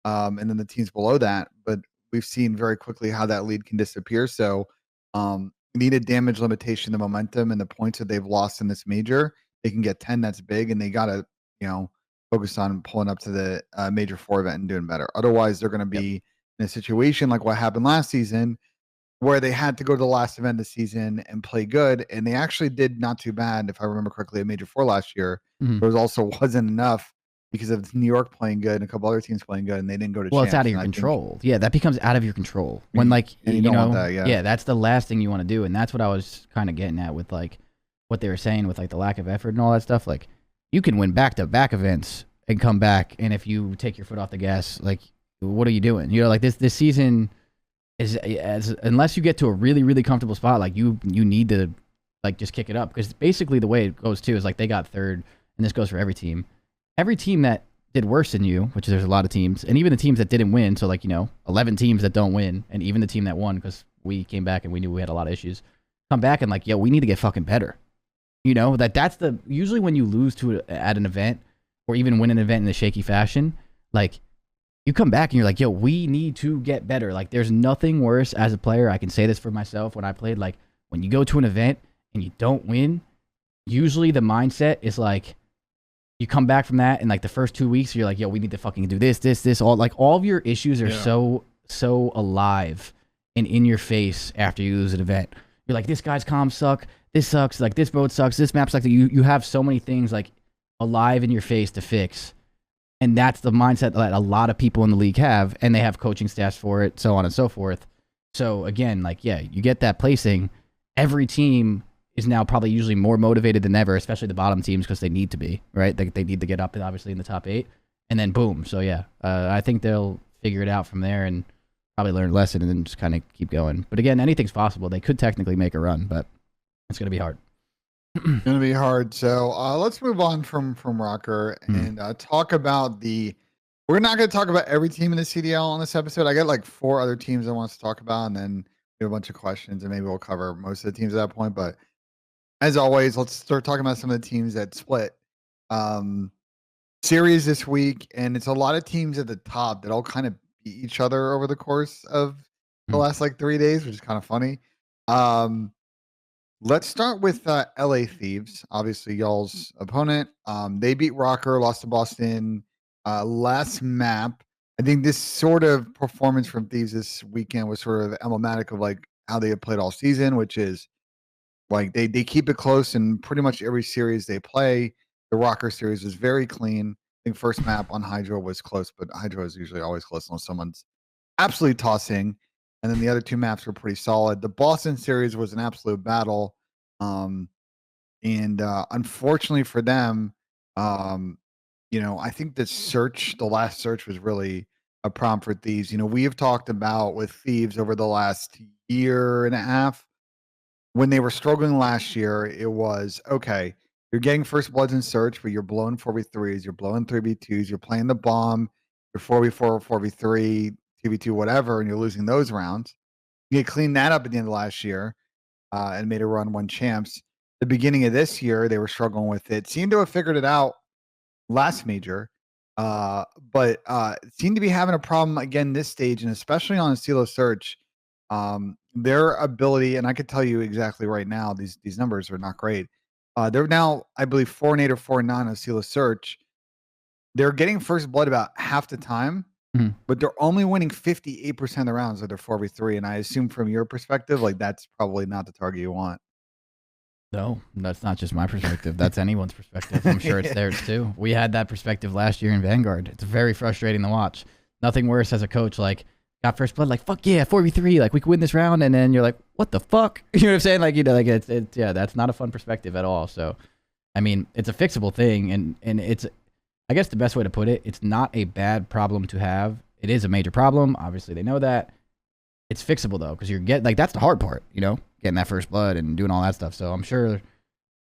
and then the teams below that. But we've seen very quickly how that lead can disappear. So need a damage limitation, the momentum and the points that they've lost in this major. They can get 10, that's big, and they gotta, you know, focus on pulling up to the major 4 event and doing better. Otherwise, they're gonna be in a situation like what happened last season, where they had to go to the last event of the season and play good, and they actually did not too bad, if I remember correctly, at Major 4 last year. There was also wasn't enough because of New York playing good and a couple other teams playing good, and they didn't go to Well, champs. it's out of your control. Yeah, that becomes out of your control. When like and you don't know, want that, yeah. that's the last thing you want to do, and that's what I was kind of getting at with like what they were saying with like the lack of effort and all that stuff. Like you can win back-to-back events and come back, and if you take your foot off the gas, like what are you doing? You know, like this season is unless you get to a really really comfortable spot, like you need to like just kick it up, because basically the way it goes too is like they got third, and this goes for every team. Every team that did worse than you, which there's a lot of teams, and even the teams that didn't win, so like, you know, 11 teams that don't win, and even the team that won, because we came back and we knew we had a lot of issues, come back and like, yo, we need to get fucking better. You know, that's the, usually when you lose at an event, or even win an event in a shaky fashion, like, you come back and you're like, yo, we need to get better. Like, there's nothing worse as a player, I can say this for myself when I played, like, when you go to an event and you don't win, usually the mindset is like, you come back from that, and like the first 2 weeks, you're like, yo, we need to fucking do this, all like all of your issues are so alive and in your face after you lose an event. You're like, this guy's comms suck, this sucks, like this boat sucks, this map sucks. You have so many things like alive in your face to fix. And that's the mindset that a lot of people in the league have, and they have coaching staffs for it, so on and so forth. So again, like, yeah, you get that placing. Every team is now probably usually more motivated than ever, especially the bottom teams, because they need to be, right? They need to get up, obviously, in the top 8, and then boom. So yeah, I think they'll figure it out from there and probably learn a lesson and then just kind of keep going. But again, anything's possible. They could technically make a run, but it's going to be hard. It's gonna be hard. So let's move on from ROKKR and talk about the. We're not going to talk about every team in the CDL on this episode. I got like 4 other teams I want to talk about, and then we have a bunch of questions, and maybe we'll cover most of the teams at that point. But as always, let's start talking about some of the teams that split series this week, and it's a lot of teams at the top that all kind of beat each other over the course of the last like 3 days, which is kind of funny. Let's start with LA Thieves, obviously y'all's opponent. They beat ROKKR, lost to Boston last map. I think this sort of performance from Thieves this weekend was sort of emblematic of like how they have played all season, which is like they keep it close in pretty much every series they play. The ROKKR series was very clean. I think first map on Hydra was close, but Hydra is usually always close unless someone's absolutely tossing. And then the other 2 maps were pretty solid. The Boston series was an absolute battle. And unfortunately for them, you know, I think the last search was really a problem for Thieves. You know, we have talked about with Thieves over the last year and a half. When they were struggling last year, it was, okay, you're getting first bloods in search, but you're blowing 4v3s, you're blowing 3v2s, you're playing the bomb, you're 4v4, 4v3, 2v2, whatever, and you're losing those rounds. You cleaned that up at the end of last year and made a run, won champs. The beginning of this year, they were struggling with it. Seemed to have figured it out last major, but seemed to be having a problem again this stage, and especially on a Silo search. Their ability, and I could tell you exactly right now, these numbers are not great. They're now, I believe, 4-8 or 4-9 on Seal of Search. They're getting first blood about half the time, Mhm. but they're only winning 58% of the rounds of their 4v3. And I assume from your perspective, like that's probably not the target you want. No, that's not just my perspective. That's anyone's perspective. I'm sure it's theirs too. We had that perspective last year in Vanguard. It's very frustrating to watch. Nothing worse as a coach, like, got first blood, like, fuck yeah, 4v3, like, we could win this round, and then you're like, what the fuck? You know what I'm saying? Like, like, it's yeah, that's not a fun perspective at all. So, I mean, it's a fixable thing, and it's, I guess the best way to put it, it's not a bad problem to have. It is a major problem. Obviously, they know that. It's fixable though, because you're like, that's the hard part, getting that first blood and doing all that stuff. So I'm sure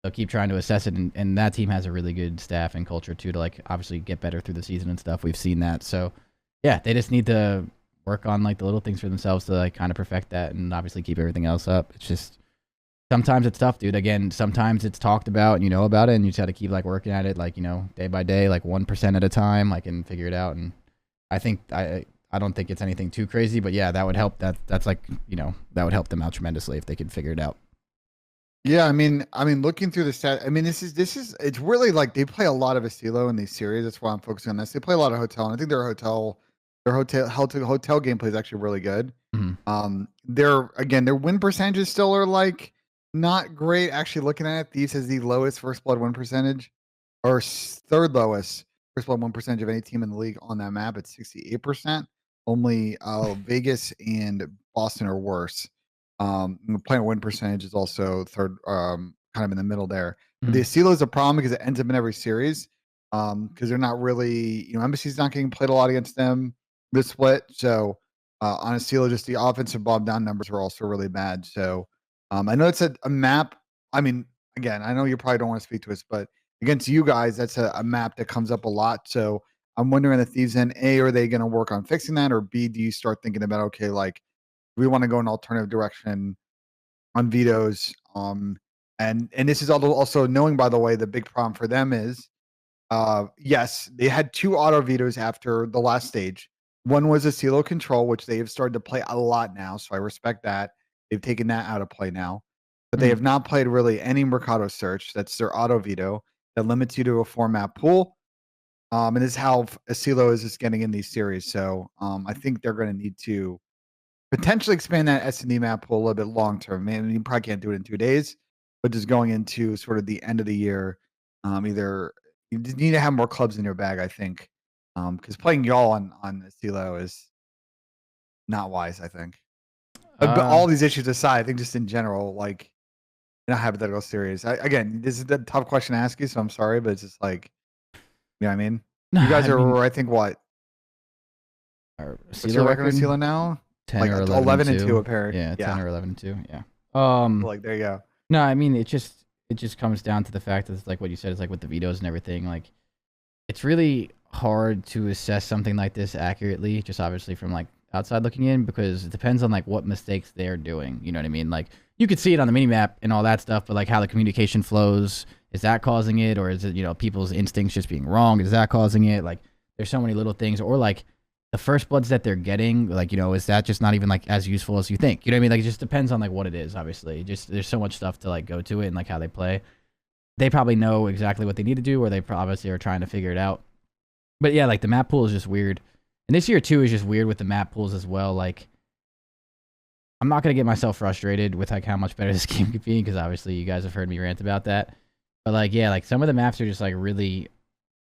they'll keep trying to assess it, and that team has a really good staff and culture too to like obviously get better through the season and stuff. We've seen that. So yeah, they just need to work on like the little things for themselves to like kind of perfect that and obviously keep everything else up. It's just sometimes it's tough, dude. Again, sometimes it's talked about and you know about it, and you just have to keep like working at it, like day by day, like 1% at a time, like, and figure it out. And I think I don't think it's anything too crazy, but yeah, that would help. That's like, that would help them out tremendously if they could figure it out. Yeah, I mean, looking through the stat, I mean, this is, it's really like they play a lot of Estilo in these series. That's why I'm focusing on this. They play a lot of hotel, and I think their hotel gameplay is actually really good. Mm-hmm. Their win percentages still are like not great. Actually, looking at it, Thieves has the lowest first blood win percentage, or third lowest first blood win percentage of any team in the league on that map. It's 68%. Only Vegas and Boston are worse. The player win percentage is also third, kind of in the middle there. But the Asilo is a problem because it ends up in every series. Because they're not really, Embassy's not getting played a lot against them this split. So on Asilo, just the offensive bob down numbers are also really bad. So I know it's a map. I mean, again, I know you probably don't want to speak to us, but against you guys, that's a map that comes up a lot. So I'm wondering if Thieves in A, are they going to work on fixing that? Or B, do you start thinking about, okay, like we want to go an alternative direction on vetoes? And this is also knowing, by the way, the big problem for them is, yes, they had 2 auto vetoes after the last stage. One was a Silo control, which they have started to play a lot now. So I respect that. They've taken that out of play now. But they have not played really any Mercado search. That's their auto veto that limits you to a 4-map pool. And this is how Asilo is just getting in these series. So I think they're going to need to potentially expand that S&D map pool a little bit long term. Man, you probably can't do it in 2 days, but just going into sort of the end of the year, either you just need to have more clubs in your bag, I think, because playing y'all on Asilo is not wise, I think. But all these issues aside, I think just in general, like in a hypothetical series, again, this is a tough question to ask you, so I'm sorry, but it's just like, you know what I mean? No, You guys I mean, are, I think, what? What's your record on Asilo now? 10 Like or 11 and 2 2. apparently. Yeah, 10 Yeah. or 11 and 2. Yeah. Like there you go. No, I mean, it just comes down to the fact that it's like what you said is like with the vetoes and everything. Like, it's really hard to assess something like this accurately, just obviously from like outside looking in, because it depends on like what mistakes they're doing. You know what I mean? Like, you could see it on the mini map and all that stuff, but like how the communication flows, is that causing it, or is it people's instincts just being wrong? Is that causing it? Like, there's so many little things, or like the first bloods that they're getting, like, is that just not even like as useful as you think? You know what I mean? Like, it just depends on like what it is, obviously. Just there's so much stuff to like go to it and like how they play. They probably know exactly what they need to do, or they obviously are trying to figure it out. But yeah, like the map pool is just weird. And this year too is just weird with the map pools as well. Like, I'm not gonna get myself frustrated with like how much better this game could be, because obviously you guys have heard me rant about that. But like, yeah, like some of the maps are just like really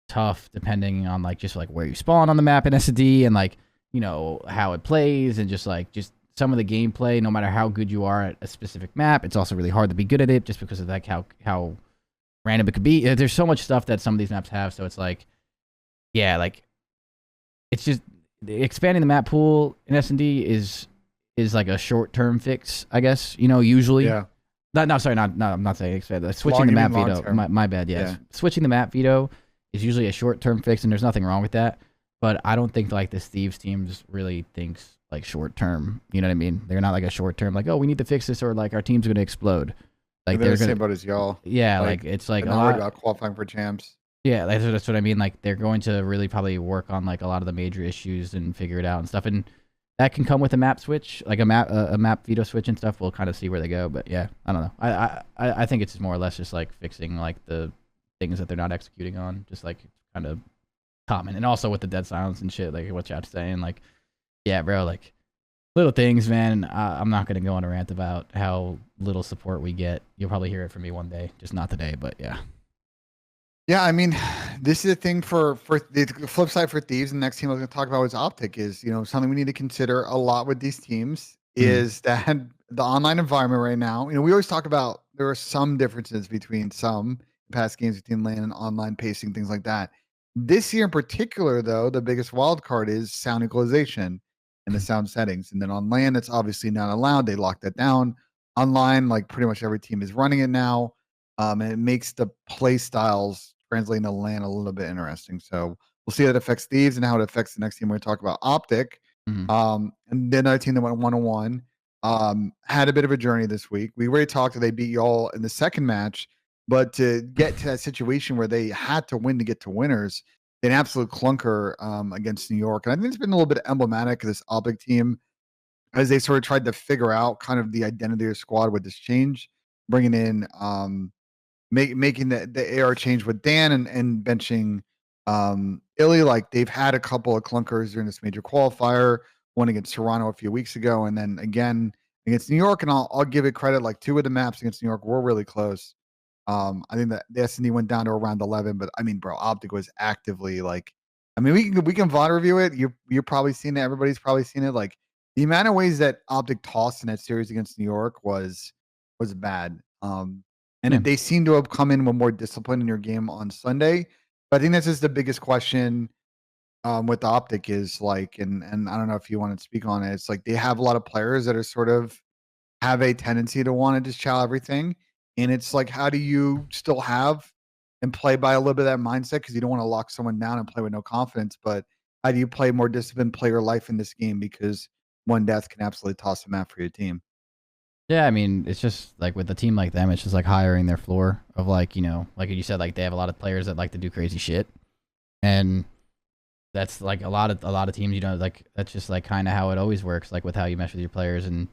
tough depending on like just like where you spawn on the map in SD, and like how it plays, and just some of the gameplay. No matter how good you are at a specific map, it's also really hard to be good at it just because of like how random it could be. There's so much stuff that some of these maps have, so it's like, yeah, like it's just expanding the map pool in S&D is like a short-term fix, I guess. Usually. Yeah. No, sorry, not. I'm not saying expand. Switching the map veto. My bad. Yeah. Switching the map veto is usually a short-term fix, and there's nothing wrong with that. But I don't think like this Thieves team just really thinks like short-term. You know what I mean? They're not like a short-term, like, oh, we need to fix this, or like our team's gonna explode. Like they're the same boat as y'all. Yeah, like it's like a lot about qualifying for champs. Yeah, that's what I mean. Like, they're going to really probably work on like a lot of the major issues and figure it out and stuff. And that can come with a map switch, like a map veto switch and stuff. We'll kind of see where they go. But yeah, I don't know. I think it's more or less just like fixing like the things that they're not executing on, just like kind of common. And also with the dead silence and shit, like what chat's saying, like, yeah, bro, like little things, man. I'm not gonna go on a rant about how little support we get. You'll probably hear it from me one day, just not today. But yeah. Yeah, I mean, this is a thing for the flip side for Thieves. And the next team I was going to talk about was OpTic. Is something we need to consider a lot with these teams is that the online environment right now. We always talk about there are some differences between some past games between LAN and online pacing, things like that. This year in particular, though, the biggest wild card is sound equalization and the sound settings. And then on LAN, it's obviously not allowed. They locked that down. Online, like pretty much every team is running it now. And it makes the play styles translating to LAN a little bit interesting. So we'll see how it affects Thieves and how it affects the next team. We're going to talk about OpTic. And then another team that went 1-1 had a bit of a journey this week. We already talked that they beat y'all in the second match, but to get to that situation where they had to win to get to winners, an absolute clunker against New York. And I think it's been a little bit emblematic of this OpTic team as they sort of tried to figure out kind of the identity of the squad with this change, bringing in making the AR change with Dan and benching Illy. Like they've had a couple of clunkers during this major qualifier, one against Toronto a few weeks ago, and then again against New York. And I'll give it credit, like 2 of the maps against New York were really close. I think that the S&D went down to around 11, but I mean, bro, OpTic was actively like, I mean, we can VOD review it. You're probably seen it. Everybody's probably seen it. Like the amount of ways that OpTic tossed in that series against New York was bad. And Yeah. they seem to have come in with more discipline in your game on Sunday. But I think that's just the biggest question with the OpTic is like, and I don't know if you want to speak on it. It's like they have a lot of players that are sort of have a tendency to want to just chow everything. And it's like, how do you still have and play by a little bit of that mindset? Because you don't want to lock someone down and play with no confidence. But how do you play more disciplined, play your life in this game? Because one death can absolutely toss the map for your team. Yeah, I mean, it's just like with a team like them, it's just like hiring their floor of like, like you said, like they have a lot of players that like to do crazy shit. And that's like a lot of teams, like that's just like kind of how it always works, like with how you mesh with your players and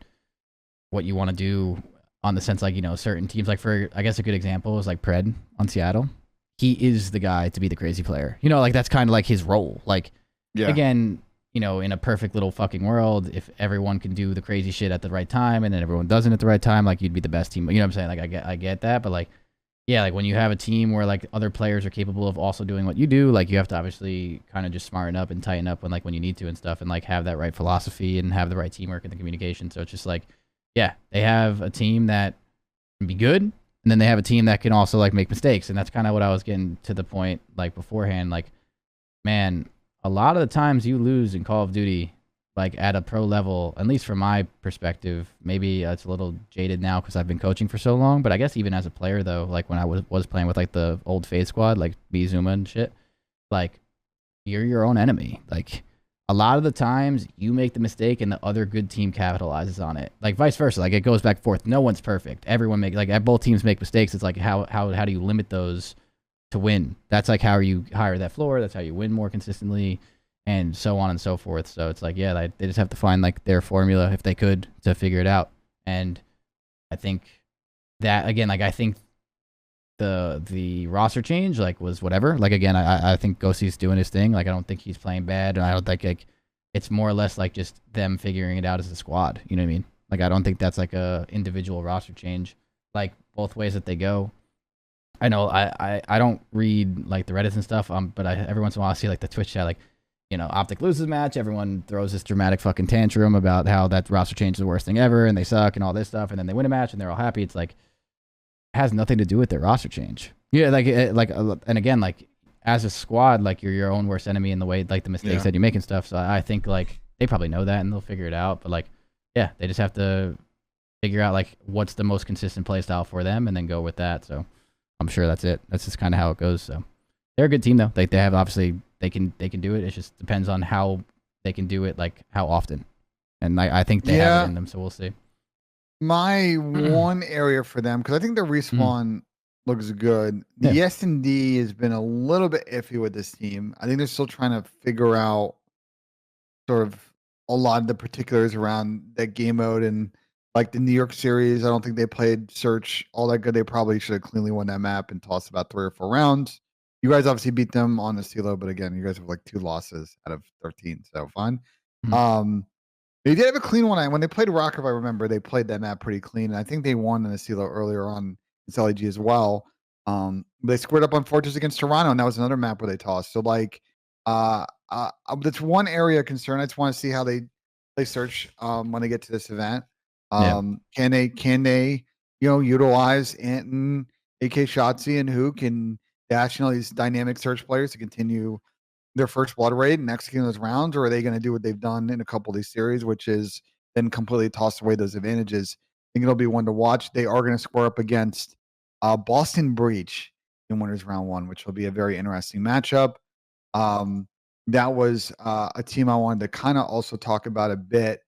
what you want to do on the sense like, certain teams, like for, I guess a good example is like Pred on Seattle. He is the guy to be the crazy player. Like that's kind of like his role. Like, again, in a perfect little fucking world, if everyone can do the crazy shit at the right time and then everyone doesn't at the right time, like you'd be the best team. You know what I'm saying? Like I get that, but like, yeah, like when you have a team where like other players are capable of also doing what you do, like you have to obviously kind of just smarten up and tighten up when you need to and stuff, and like have that right philosophy and have the right teamwork and the communication. So it's just like, yeah, they have a team that can be good, and then they have a team that can also like make mistakes, and that's kind of what I was getting to the point like beforehand. Like, man, a lot of the times you lose in Call of Duty, like at a pro level, at least from my perspective, maybe it's a little jaded now because I've been coaching for so long, but I guess even as a player though, like when I was playing with like the old FaZe squad, like Bizuma and shit, like you're your own enemy. Like a lot of the times you make the mistake and the other good team capitalizes on it. Like vice versa, like it goes back and forth. No one's perfect. Everyone both teams make mistakes. It's like how do you limit those to win? That's like how you hire that floor. That's how you win more consistently, and so on and so forth. So it's like, yeah, they just have to find like their formula if they could to figure it out. And I think that again, like I think the roster change like was whatever. Like again, I think Ghostie's doing his thing. Like I don't think he's playing bad, and I don't think like it's more or less like just them figuring it out as a squad. You know what I mean? Like I don't think that's like a individual roster change. Like both ways that they go. I know I don't read like the Reddits and stuff. But every once in a while I see like the Twitch chat like, OpTic loses a match, everyone throws this dramatic fucking tantrum about how that roster change is the worst thing ever and they suck and all this stuff, and then they win a match and they're all happy. It's like it has nothing to do with their roster change. Yeah, and again, like as a squad, like you're your own worst enemy in the way like the mistakes that you make and stuff. So I think like they probably know that and they'll figure it out. But like, yeah, they just have to figure out like what's the most consistent play style for them and then go with that. So I'm sure that's it. That's just kind of how it goes. So they're a good team though. Like they have obviously they can do it. It just depends on how they can do it, like how often. And I think they have it in them. So we'll see. My one area for them, because I think the respawn looks good. The S&D has been a little bit iffy with this team. I think they're still trying to figure out sort of a lot of the particulars around that game mode and like the New York series. I don't think they played Search all that good. They probably should have cleanly won that map and tossed about 3 or 4 rounds. You guys obviously beat them on the CeeLo, but again, you guys have like 2 losses out of 13, so fine. Mhm. They did have a clean one. When they played ROKKR, if I remember, they played that map pretty clean. And I think they won in the CeeLo earlier on in LEG as well. They squared up on Fortress against Toronto, and that was another map where they tossed. So like, that's one area of concern. I just want to see how they Search when they get to this event. Yeah. Can they utilize Anton, AK Shotzi, and Hook and Dash, these dynamic Search players to continue their first blood raid and executing those rounds, or are they going to do what they've done in a couple of these series, which is then completely toss away those advantages? I think it'll be one to watch. They are going to square up against Boston Breach in Winners Round 1, which will be a very interesting matchup. That was a team I wanted to kind of also talk about a bit.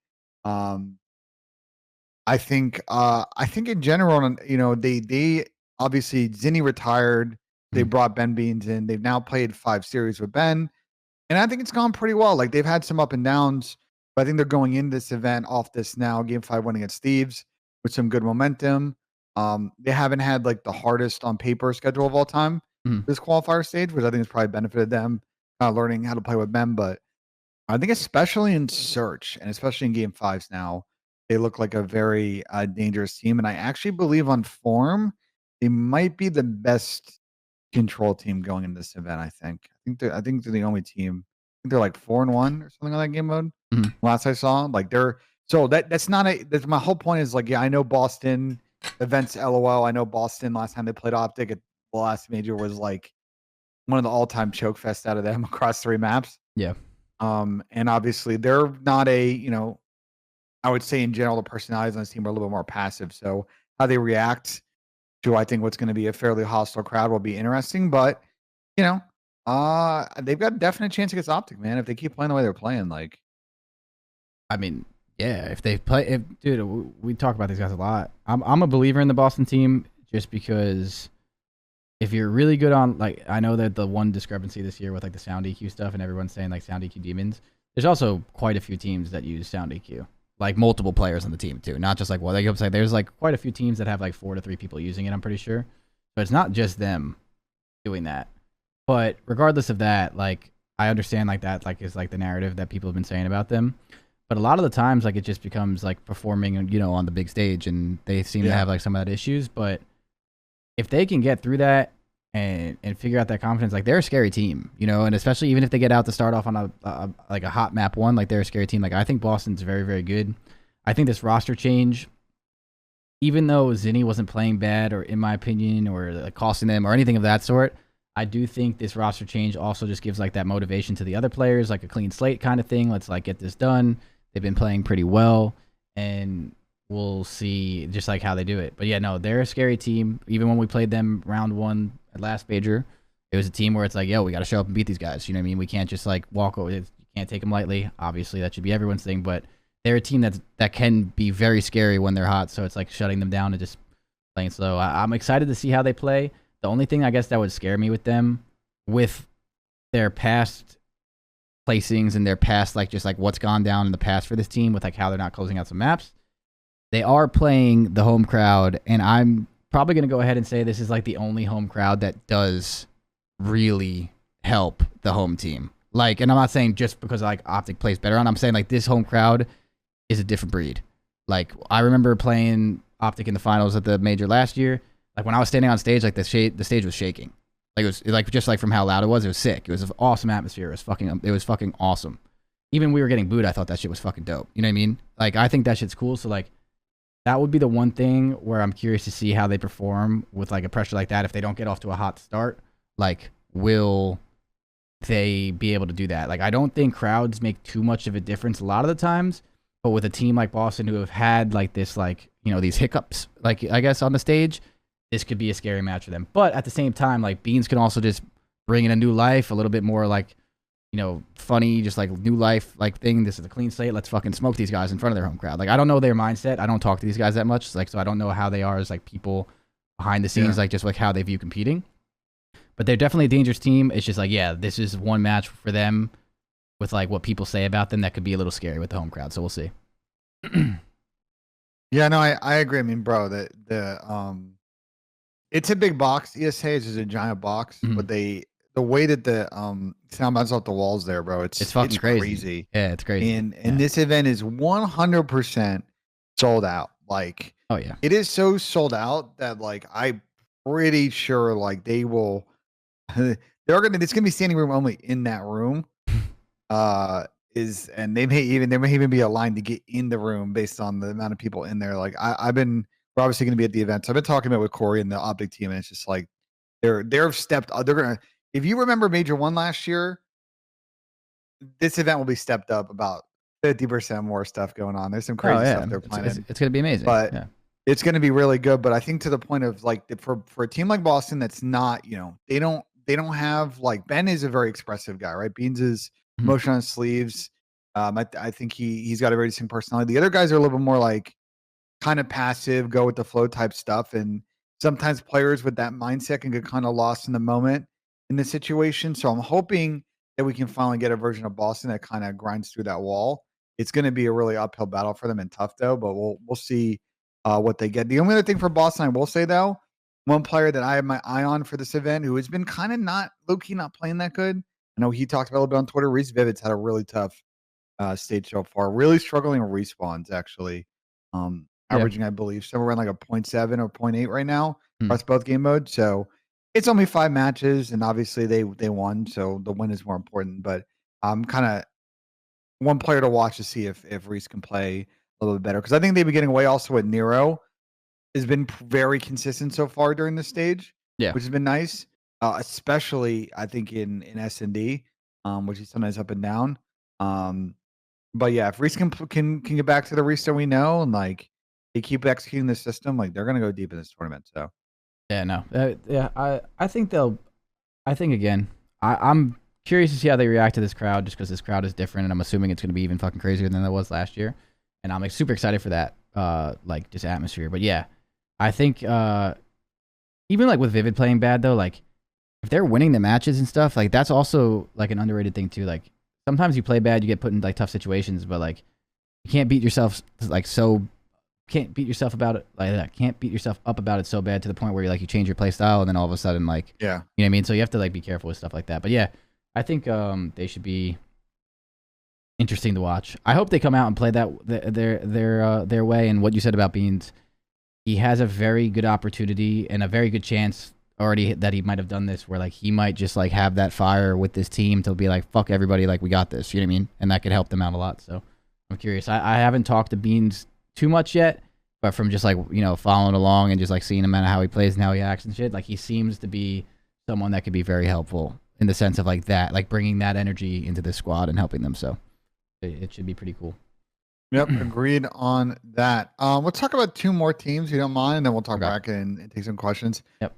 I think in general, they obviously Zinni retired. They brought Ben Beans in. They've now played 5 series with Ben. And I think it's gone pretty well. Like they've had some up and downs, but I think they're going in this event off this now game 5 winning against Thieves with some good momentum. They haven't had like the hardest on paper schedule of all time this qualifier stage, which I think has probably benefited them learning how to play with Ben. But I think especially in Search and especially in game 5s now, they look like a very dangerous team. And I actually believe on form, they might be the best control team going in this event. I think they're the only team. I think they're like 4-1 or something on that game mode. Last I saw, like that's not that's my whole point is like, yeah, I know Boston events LOL. I know Boston last time they played OpTic at the last major was like one of the all-time choke fest out of them across 3 maps. Yeah. And obviously they're not I would say in general the personalities on this team are a little bit more passive. So how they react to I think what's going to be a fairly hostile crowd will be interesting. But they've got a definite chance against OpTic, man. If they keep playing the way they're playing, like, I mean, yeah. If they play, dude, we talk about these guys a lot. I'm a believer in the Boston team just because if you're really good on, like, I know that the one discrepancy this year with like the sound EQ stuff and everyone's saying like sound EQ demons. There's also quite a few teams that use sound EQ. Like multiple players on the team too, not just like there's like quite a few teams that have like 4 to 3 people using it. I'm pretty sure, but it's not just them doing that. But regardless of that, like I understand like that like is like the narrative that people have been saying about them. But a lot of the times, like it just becomes like performing, on the big stage, and they seem to have like some of that issues. But if they can get through that and figure out that confidence, like they're a scary team, and especially even if they get out to start off on a hot map 1, like they're a scary team. Like I think Boston's very, very good. I think this roster change, even though Zinni wasn't playing bad or in my opinion, or like costing them or anything of that sort, I do think this roster change also just gives like that motivation to the other players, like a clean slate kind of thing. Let's like get this done. They've been playing pretty well, and we'll see just like how they do it. But yeah, no, they're a scary team. Even when we played them round 1 at last major, it was a team where it's like, yo, we got to show up and beat these guys. You know what I mean? We can't just like walk over. You can't take them lightly. Obviously, that should be everyone's thing. But they're a team that can be very scary when they're hot. So it's like shutting them down and just playing slow. I'm excited to see how they play. The only thing I guess that would scare me with them, with their past placings and their past, like just like what's gone down in the past for this team with like how they're not closing out some maps. They are playing the home crowd, and I'm probably going to go ahead and say this is like the only home crowd that does really help the home team. Like, and I'm not saying just because like OpTic plays better on, I'm saying like this home crowd is a different breed. Like I remember playing OpTic in the finals at the major last year. Like when I was standing on stage, like the stage was shaking. Like it was like just like from how loud it was sick. It was an awesome atmosphere. It was fucking awesome. Even we were getting booed, I thought that shit was fucking dope. You know what I mean? Like I think that shit's cool. So like that would be the one thing where I'm curious to see how they perform with like a pressure like that. If they don't get off to a hot start, like will they be able to do that? Like I don't think crowds make too much of a difference a lot of the times, but with a team like Boston who have had like this like, these hiccups, like I guess on the stage, this could be a scary match for them. But at the same time, like Beans can also just bring in a new life, a little bit more like, funny, just like new life like thing. This is a clean slate. Let's fucking smoke these guys in front of their home crowd. Like I don't know their mindset. I don't talk to these guys that much. Like so I don't know how they are as like people behind the scenes, like just like how they view competing. But they're definitely a dangerous team. It's just like, yeah, this is one match for them. with like what people say about them, that could be a little scary with the home crowd. So we'll see. Yeah, no, I agree. I mean, bro, it's a big box. ESA is just a giant box, Mhm. but the way that the sound bounces off the walls there, bro, It's fucking crazy. Yeah, it's crazy. And Yeah. this event is 100% sold out. Like, Oh yeah. it is so sold out that like I'm pretty sure like they will it's gonna be standing room only in that room. And there may even be a line to get in the room based on the amount of people in there. Like we're obviously gonna be at the event. So I've been talking about with Corey and the OpTic team, and it's just like they're stepped they're gonna if you remember Major One last year, this event will be stepped up about 50% more stuff going on. There's some Oh crazy yeah. stuff they're planning. It's gonna be amazing. But Yeah. it's going to be really good. But I think to the point of like for a team like Boston, that's not, they don't have like Ben is a very expressive guy, right? Beans is Mhm. emotion on his sleeves. I think he's got a very distinct personality. The other guys are a little bit more like kind of passive, go with the flow type stuff. And sometimes players with that mindset can get kind of lost in the moment in the situation. So I'm hoping that we can finally get a version of Boston that kind of grinds through that wall. It's going to be a really uphill battle for them and tough though, but we'll see what they get. The only other thing for Boston, I will say though, one player that I have my eye on for this event who has been kind of not low key not playing that good. I know he talked about it a little bit on Twitter. Reese Vivid's had a really tough stage so far. Really struggling with respawns actually. Yeah. Averaging, I believe, somewhere around like a 0.7 or 0.8 right now Hmm. across both game modes. So it's only 5 matches, and obviously they won, so the win is more important. But I'm kind of one player to watch to see if Reese can play a little bit better because I think they've been getting away also with Nero has been very consistent so far during the stage, Yeah. which has been nice. Especially I think in S&D, which is sometimes up and down. But yeah, if Reese can get back to the Reese that we know and like they keep executing the system, like they're gonna go deep in this tournament. So Yeah. No. Yeah. I think they'll. I think again. I'm curious to see how they react to this crowd, just because this crowd is different, and I'm assuming it's going to be even fucking crazier than it was last year. And I'm like super excited for that. Like just atmosphere. But yeah, I think even like with Vivid playing bad though, like if they're winning the matches and stuff, like that's also like an underrated thing too. Like sometimes you play bad, you get put in like tough situations, but like you can't beat yourself can't beat yourself about it like that. Can't beat yourself up about it so bad to the point where you like you change your play style and then all of a sudden like yeah, you know what I mean. So you have to like be careful with stuff like that. But yeah, I think they should be interesting to watch. I hope they come out and play that their way. And what you said about Beans, he has a very good opportunity and a very good chance already that he might have done this where like he might just like have that fire with this team to be like fuck everybody, like we got this, you know what I mean, and that could help them out a lot. So I'm curious. I haven't talked to Beans too much yet, but from just like following along and just like seeing him and how he plays and how he acts and shit, like he seems to be someone that could be very helpful in the sense of like that, like bringing that energy into the squad and helping them. So it should be pretty cool. yep, agreed on that. Let's talk about 2 more teams, if you don't mind, and then we'll talk Okay. bracket and take some questions. Yep.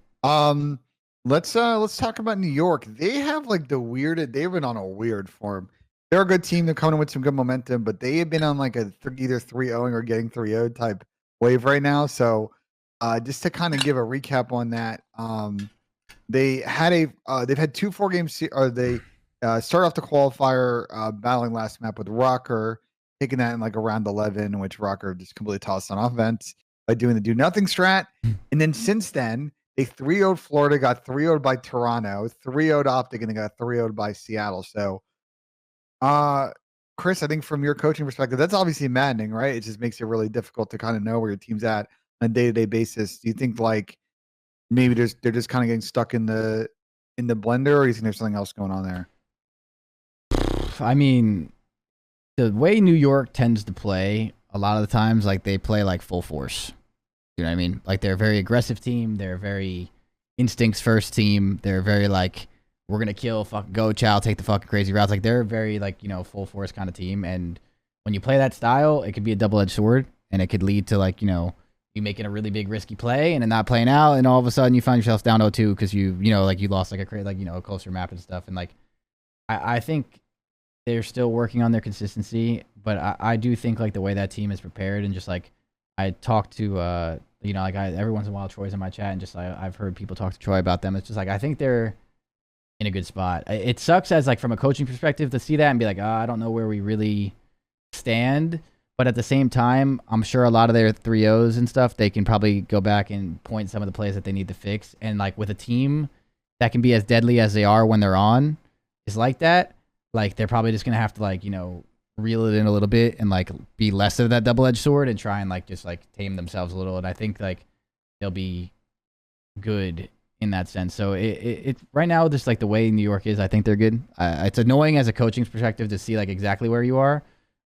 Let's talk about New York. They have like they've been on a weird form. They're a good team. They're coming with some good momentum, but they have been on like either 3-0 or getting 3-0 type wave right now. So, just to kind of give a recap on that, they've had 2 4-game or they start off the qualifier battling last map with ROKKR, taking that in like around 11, in which ROKKR just completely tossed on offense by doing the do nothing strat. And then since then, they 3-0'd Florida, got 3-0'd by Toronto, 3-0'd OpTic, and they got 3-0'd by Seattle. So, Chris, I think from your coaching perspective, that's obviously maddening, right? It just makes it really difficult to kind of know where your team's at on a day-to-day basis. Do you think like maybe they're just kind of getting stuck in the blender, or do you think there's something else going on there? I mean, the way New York tends to play, a lot of the times, like they play like full force. You know what I mean? Like they're a very aggressive team. They're a very instincts first team. They're very like we're gonna kill, fucking go, chow, take the fucking crazy routes. Like they're a very like full force kind of team. And when you play that style, it could be a double edged sword, and it could lead to like you making a really big risky play and then not playing out, and all of a sudden you find yourself down 0-2 because like you lost like a closer map and stuff. And like I think they're still working on their consistency, but I do think like the way that team is prepared and just like I talked to like every once in a while Troy's in my chat and just I've heard people talk to Troy about them. It's just like I think they're in a good spot. It sucks as like from a coaching perspective to see that and be like, oh, I don't know where we really stand. But at the same time, I'm sure a lot of their 3-0s and stuff, they can probably go back and point some of the plays that they need to fix. And like with a team that can be as deadly as they are when they're on, is like that. Like they're probably just gonna have to like, you know, reel it in a little bit and like be less of that double-edged sword and try and like just like tame themselves a little. And I think like they'll be good in that sense. So it right now, just like the way New York is, I think they're good. It's annoying as a coaching perspective to see like exactly where you are,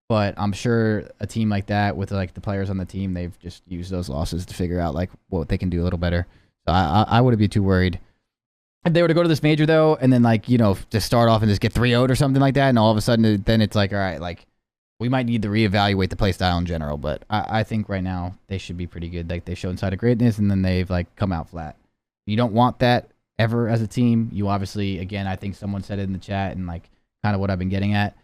but I'm sure a team like that with like the players on the team, they've just used those losses to figure out like what they can do a little better. So I wouldn't be too worried. If they were to go to this major though, and then like, you know, to start off and just get 3-0'd or something like that, and all of a sudden then it's like, all right, like we might need to reevaluate the play style in general. But I think right now they should be pretty good. Like they showed inside of greatness, and then they've like come out flat. You don't want that ever as a team. You obviously, again, I think someone said it in the chat, and like kind of what I've been getting at.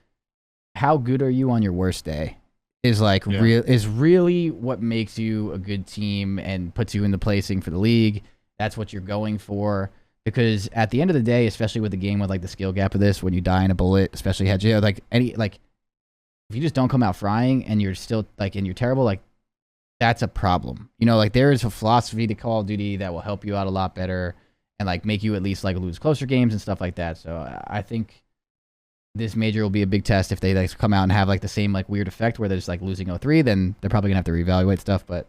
How good are you on your worst day? Is like is really what makes you a good team and puts you in the placing for the league. That's what you're going for. Because at the end of the day, especially with the game with like the skill gap of this, when you die in a bullet, especially had you like any like if you just don't come out frying and you're still like and you're terrible, like that's a problem. You know, like there is a philosophy to Call of Duty that will help you out a lot better and like make you at least like lose closer games and stuff like that. So I think this major will be a big test if they like come out and have like the same like weird effect where they're just like losing 0-3, then they're probably gonna have to reevaluate stuff, but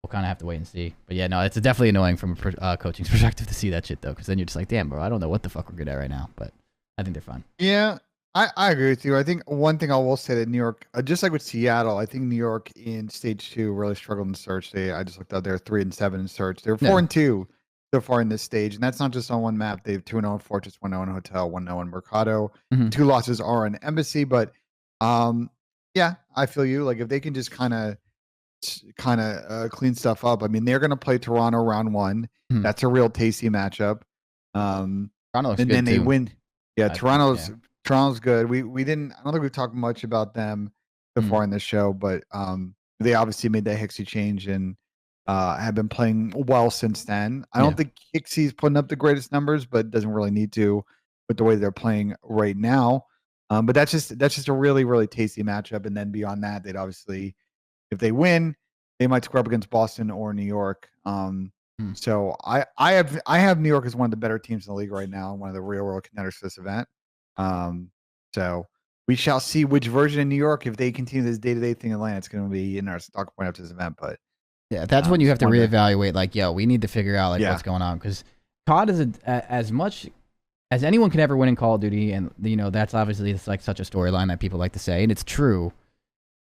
we'll kind of have to wait and see. But yeah, no, it's definitely annoying from a coaching perspective to see that shit though, because then you're just like, damn, bro, I don't know what the fuck we're good at right now, but I think they're fine. Yeah, I agree with you. I think one thing I will say that New York, just like with Seattle, I think New York in stage 2 really struggled in search. I just looked out there 3-7 in search. They're 4-2 so far in this stage, and that's not just on one map. They have 2-0 in Fortress, 1-0 in Hotel, 1-0 in Mercado. 2 losses are in Embassy, but yeah, I feel you. Like if they can just kind of clean stuff up. I mean, they're going to play Toronto round 1. That's a real tasty matchup. Toronto looks and good then they too. win. Yeah, Toronto's good. We didn't. I don't think we've talked much about them so far in this show, but they obviously made that Hixie change and have been playing well since then. I don't think Hixie's putting up the greatest numbers, but doesn't really need to with the way they're playing right now. But that's just a really, really tasty matchup. And then beyond that, they'd obviously, if they win, they might square up against Boston or New York. So I have New York as one of the better teams in the league right now, one of the real world contenders for this event. So we shall see which version of New York, if they continue this day-to-day thing in Atlanta, it's going to be in our stock point up to this event. But yeah, that's when you have to reevaluate. Like, yo, we need to figure out like what's going on, because COD is as much as anyone can ever win in Call of Duty, and you know that's obviously it's like such a storyline that people like to say, and it's true.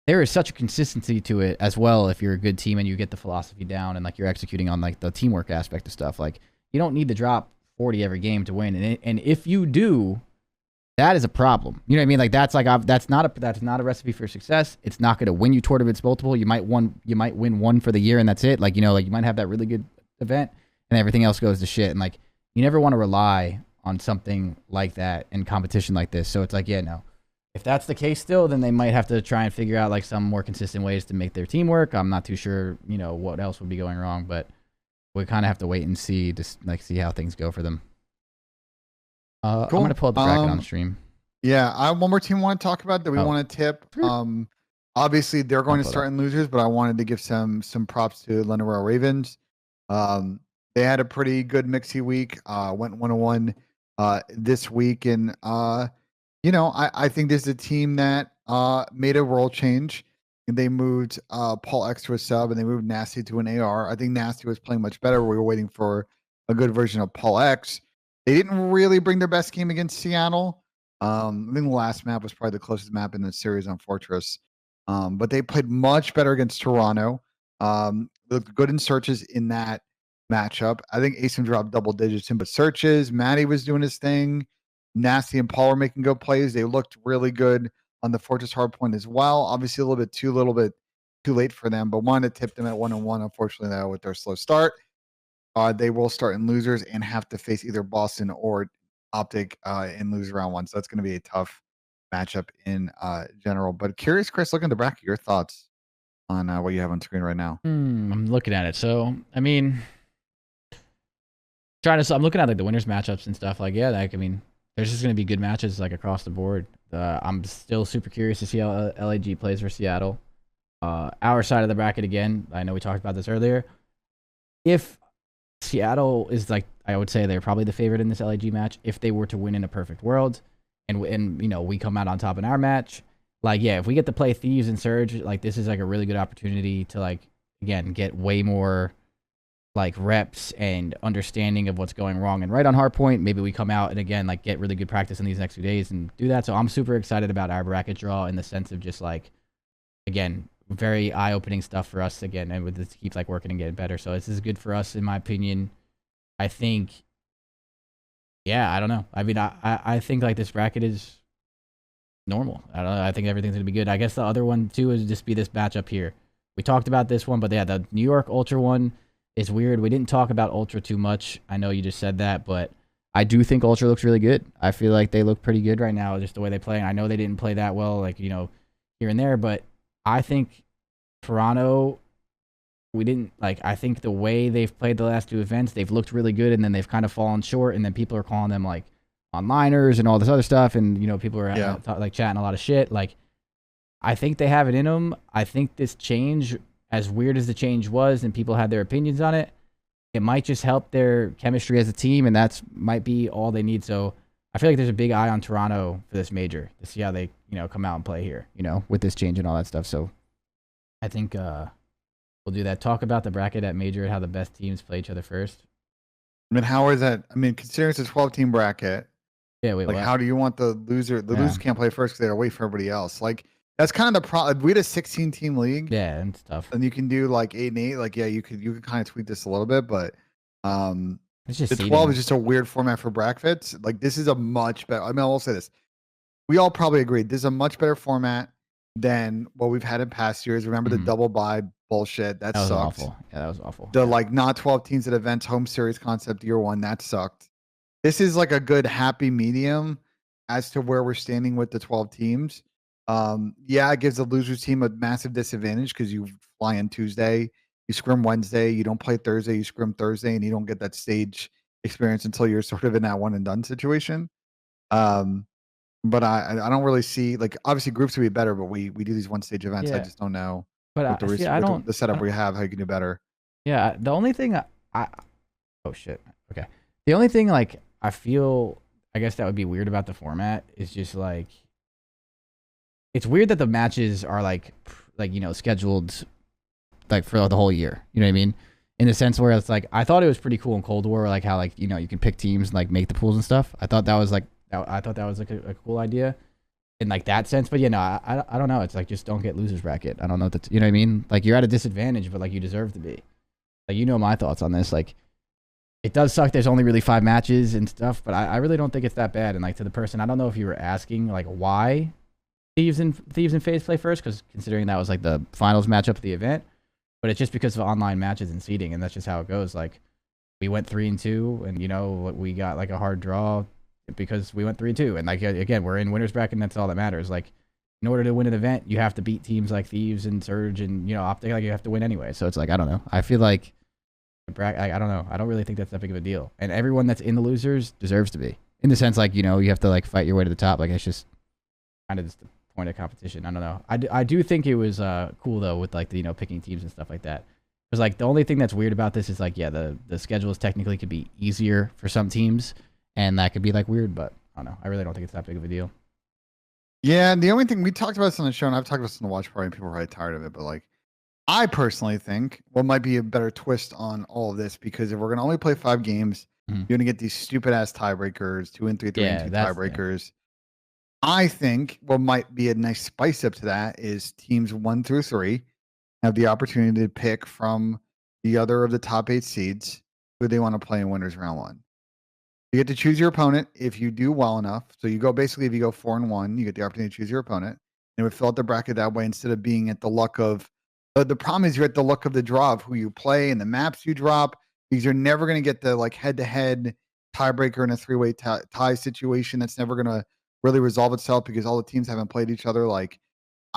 There is such a consistency to it as well if you're a good team and you get the philosophy down and like you're executing on like the teamwork aspect of stuff. Like you don't need to drop 40 every game to win, and if you do, that is a problem. You know what I mean? Like that's not a recipe for success. It's not going to win you tournaments multiple. You might win one for the year and that's it. Like, you know, like you might have that really good event and everything else goes to shit. And like you never want to rely on something like that in competition like this. So it's like, yeah, no. If that's the case still, then they might have to try and figure out like some more consistent ways to make their team work. I'm not too sure, you know, what else would be going wrong, but we kind of have to wait and see, just like see how things go for them. Cool. I'm going to pull up the bracket on stream. Yeah, I have one more team I want to talk about that we want to tip. Sure. Obviously they're going to start in losers, but I wanted to give some props to London Royal Ravens. They had a pretty good mixy week. Went 1-1 this week, and you know, I think this is a team that made a role change. And they moved Paul X to a sub, and they moved Nasty to an AR. I think Nasty was playing much better. We were waiting for a good version of Paul X. They didn't really bring their best game against Seattle. I think the last map was probably the closest map in the series on Fortress. But they played much better against Toronto. Looked good in searches in that matchup. I think Asim dropped double digits in, but searches, Matty was doing his thing. Nasty and Paul were making good plays. They looked really good on the Fortress hardpoint as well. Obviously a little bit too late for them, but wanted to tip them at 1-1. Unfortunately, though, with their slow start. They will start in losers and have to face either Boston or OpTic in loser round 1. So that's going to be a tough matchup in general. But curious, Chris, looking at the bracket, your thoughts on what you have on screen right now. I'm looking at it. So, I mean, I'm looking at like the winners matchups and stuff. Like, yeah, like, I mean, there's just gonna be good matches like across the board. I'm still super curious to see how LAG plays for Seattle. Our side of the bracket again. I know we talked about this earlier. If Seattle is like, I would say they're probably the favorite in this LAG match. If they were to win in a perfect world, and you know we come out on top in our match, like yeah, if we get to play Thieves and Surge, like this is like a really good opportunity to like again get way more like reps and understanding of what's going wrong. And right on hardpoint, maybe we come out and again like get really good practice in these next few days and do that. So I'm super excited about our bracket draw in the sense of just like again very eye-opening stuff for us again, and with this keeps like working and getting better. So this is good for us in my opinion. I think, yeah, I don't know. I mean, I think like this bracket is normal. I don't know. I think everything's gonna be good. I guess the other one too is just be this matchup here. We talked about this one, but yeah, the New York Ultra one is weird. We didn't talk about Ultra too much. I know you just said that, but I do think Ultra looks really good. I feel like they look pretty good right now, just the way they play. And I know they didn't play that well, like, you know, here and there, but I think Toronto, we didn't, like, I think the way they've played the last two events, they've looked really good, and then they've kind of fallen short, and then people are calling them, like, onliners and all this other stuff, and, you know, people are, like, chatting a lot of shit. Like, I think they have it in them. I think this change, as weird as the change was, and people had their opinions on it, it might just help their chemistry as a team, and that's might be all they need. So I feel like there's a big eye on Toronto for this major to see how they, you know, come out and play here, you know, with this change and all that stuff. So I think we'll do that. Talk about the bracket at major and how the best teams play each other first. I mean, how is that? I mean, considering it's a 12-team bracket, yeah, wait, like, what? how do you want the loser? The losers can't play first because they're away from everybody else. Like, that's kind of the problem. We had a 16-team league. Yeah, and stuff. And you can do like 8 and 8. Like, yeah, you could kind of tweak this a little bit, but it's just the 12 is just a weird format for brackets. Like, this is a much better. I mean, I will say this: we all probably agree this is a much better format than what we've had in past years. Remember the double bye bullshit? That was sucked. awful. Yeah, that was awful. The like not 12 teams at events home series concept year one, that sucked. This is like a good happy medium as to where we're standing with the 12 teams. Yeah, it gives the losers team a massive disadvantage because you fly in Tuesday, you scrim Wednesday, you don't play Thursday, you scrim Thursday, and you don't get that stage experience until you're sort of in that one and done situation. But I don't really see, like, obviously groups would be better, but we do these one stage events. I just don't know but with the setup we have how you can do better. Yeah, the only thing oh shit. Okay. The only thing like I feel I guess that would be weird about the format is just like it's weird that the matches are like you know scheduled like for the whole year. You know what I mean? In a sense where it's like I thought it was pretty cool in Cold War, like how like you know you can pick teams and like make the pools and stuff. I thought that was like a cool idea in like that sense. But yeah, no, I don't know. It's like just don't get losers bracket. I don't know that you know what I mean. Like you're at a disadvantage, but like you deserve to be. Like you know my thoughts on this. Like it does suck. There's only really 5 matches and stuff, but I really don't think it's that bad. And like to the person, I don't know if you were asking like why Thieves and FaZe play first, because considering that was like the finals matchup of the event, but it's just because of online matches and seeding, and that's just how it goes. Like we went 3-2, and you know we got like a hard draw because we went 3-2, and like again we're in winners bracket, and that's all that matters. Like in order to win an event, you have to beat teams like Thieves and Surge and you know OpTic. Like you have to win anyway. So it's like I don't know. I feel like I don't know. I don't really think that's that big of a deal. And everyone that's in the losers deserves to be. In the sense, like, you know, you have to, like, fight your way to the top. Like, it's just kind of just the point of competition. I don't know. I do think it was cool, though, with, like, the, you know, picking teams and stuff like that. Because, like, the only thing that's weird about this is, like, yeah, the schedules technically could be easier for some teams. And that could be, like, weird. But, I don't know. I really don't think it's that big of a deal. Yeah, and the only thing we talked about this on the show, and I've talked about this on the watch party, and people are probably tired of it, but, like, I personally think what might be a better twist on all of this, because if we're going to only play 5 games, you're going to get these stupid ass tiebreakers, 2 and 3, 3 and 2 tiebreakers. Yeah. I think what might be a nice spice up to that is teams 1 through 3 have the opportunity to pick from the other of the top 8 seeds who they want to play in winners round 1. You get to choose your opponent if you do well enough. So you go basically, if you go 4-1, you get the opportunity to choose your opponent. And it would fill out the bracket that way instead of being at the luck of. But the problem is you're at the luck of the draw of who you play and the maps you drop, because you're never going to get the like head-to-head tiebreaker in a 3-way tie situation. That's never going to really resolve itself because all the teams haven't played each other. Like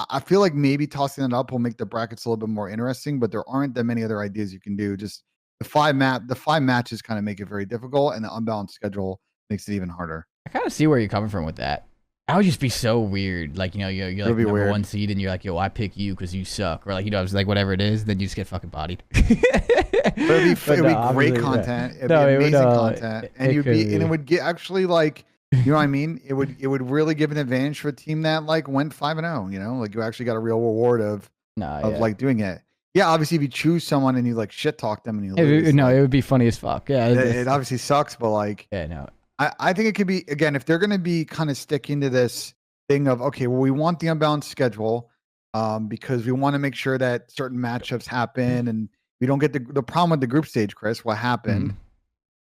I feel like maybe tossing it up will make the brackets a little bit more interesting, but there aren't that many other ideas you can do. Just the 5 matches kind of make it very difficult, and the unbalanced schedule makes it even harder. I kind of see where you're coming from with that. That would just be so weird. Like, you know, you're like number weird. 1 seed and you're like, yo, I pick you because you suck. Or like, you know, it's like whatever it is, then you just get fucking bodied. It'd be great content. It'd be amazing content. And it would get actually like, you know what I mean? It would really give an advantage for a team that like went 5-0, you know, like you actually got a real reward of like doing it. Yeah, obviously if you choose someone and you like shit talk them and you lose, it would be funny as fuck. Yeah. It obviously sucks, but like, yeah, no. I think it could be, again, if they're going to be kind of sticking to this thing of, okay, well, we want the unbalanced schedule because we want to make sure that certain matchups happen and we don't get the problem with the group stage, Chris. What happened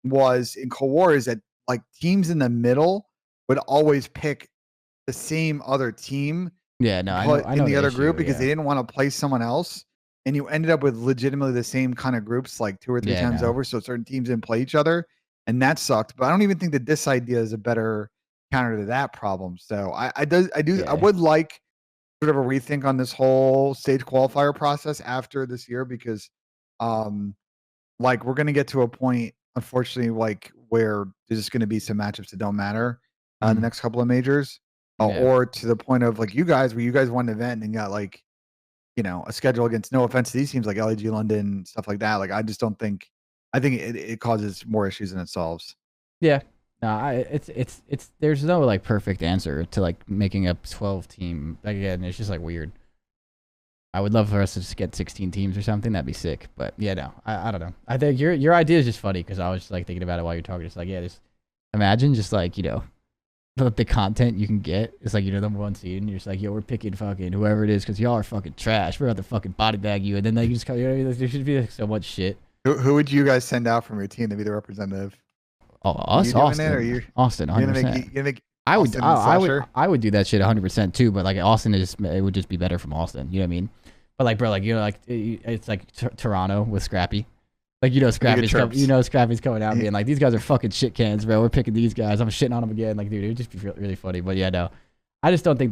was in Cold War is that like teams in the middle would always pick the same other team. Yeah, no, I know in the other group because they didn't want to play someone else. And you ended up with legitimately the same kind of groups like 2 or 3 times over. So certain teams didn't play each other. And that sucked. But I don't even think that this idea is a better counter to that problem. So I would like sort of a rethink on this whole stage qualifier process after this year because like we're gonna get to a point, unfortunately, like where there's just gonna be some matchups that don't matter in the next couple of majors. Or to the point of like you guys where you guys won an event and got like, you know, a schedule against, no offense to these teams like LAG London, stuff like that. Like I just don't think I think it causes more issues than it solves. Yeah. No, it's there's no like perfect answer to like making a 12 team. Like, again, it's just like weird. I would love for us to just get 16 teams or something. That'd be sick. But yeah, no, I don't know. I think your idea is just funny because I was just like thinking about it while you're talking. Just like, yeah, just imagine just like, you know, the content you can get. It's like, you know, number 1 seed and you're just like, yo, we're picking fucking whoever it is because y'all are fucking trash. We're about to fucking body bag you. And then they just come, you know, there should be like so much shit. Who would you guys send out from your team to be the representative? Oh, us, Austin. Austin, 100%. I would do that shit 100% too, but like Austin it would just be better from Austin. You know what I mean? But like, bro, like, you know, like it's like Toronto with Scrappy. Like, you know, Scrappy's coming out being like, these guys are fucking shit cans, bro. We're picking these guys. I'm shitting on them again. Like, dude, it would just be really funny. But yeah, no, I just don't think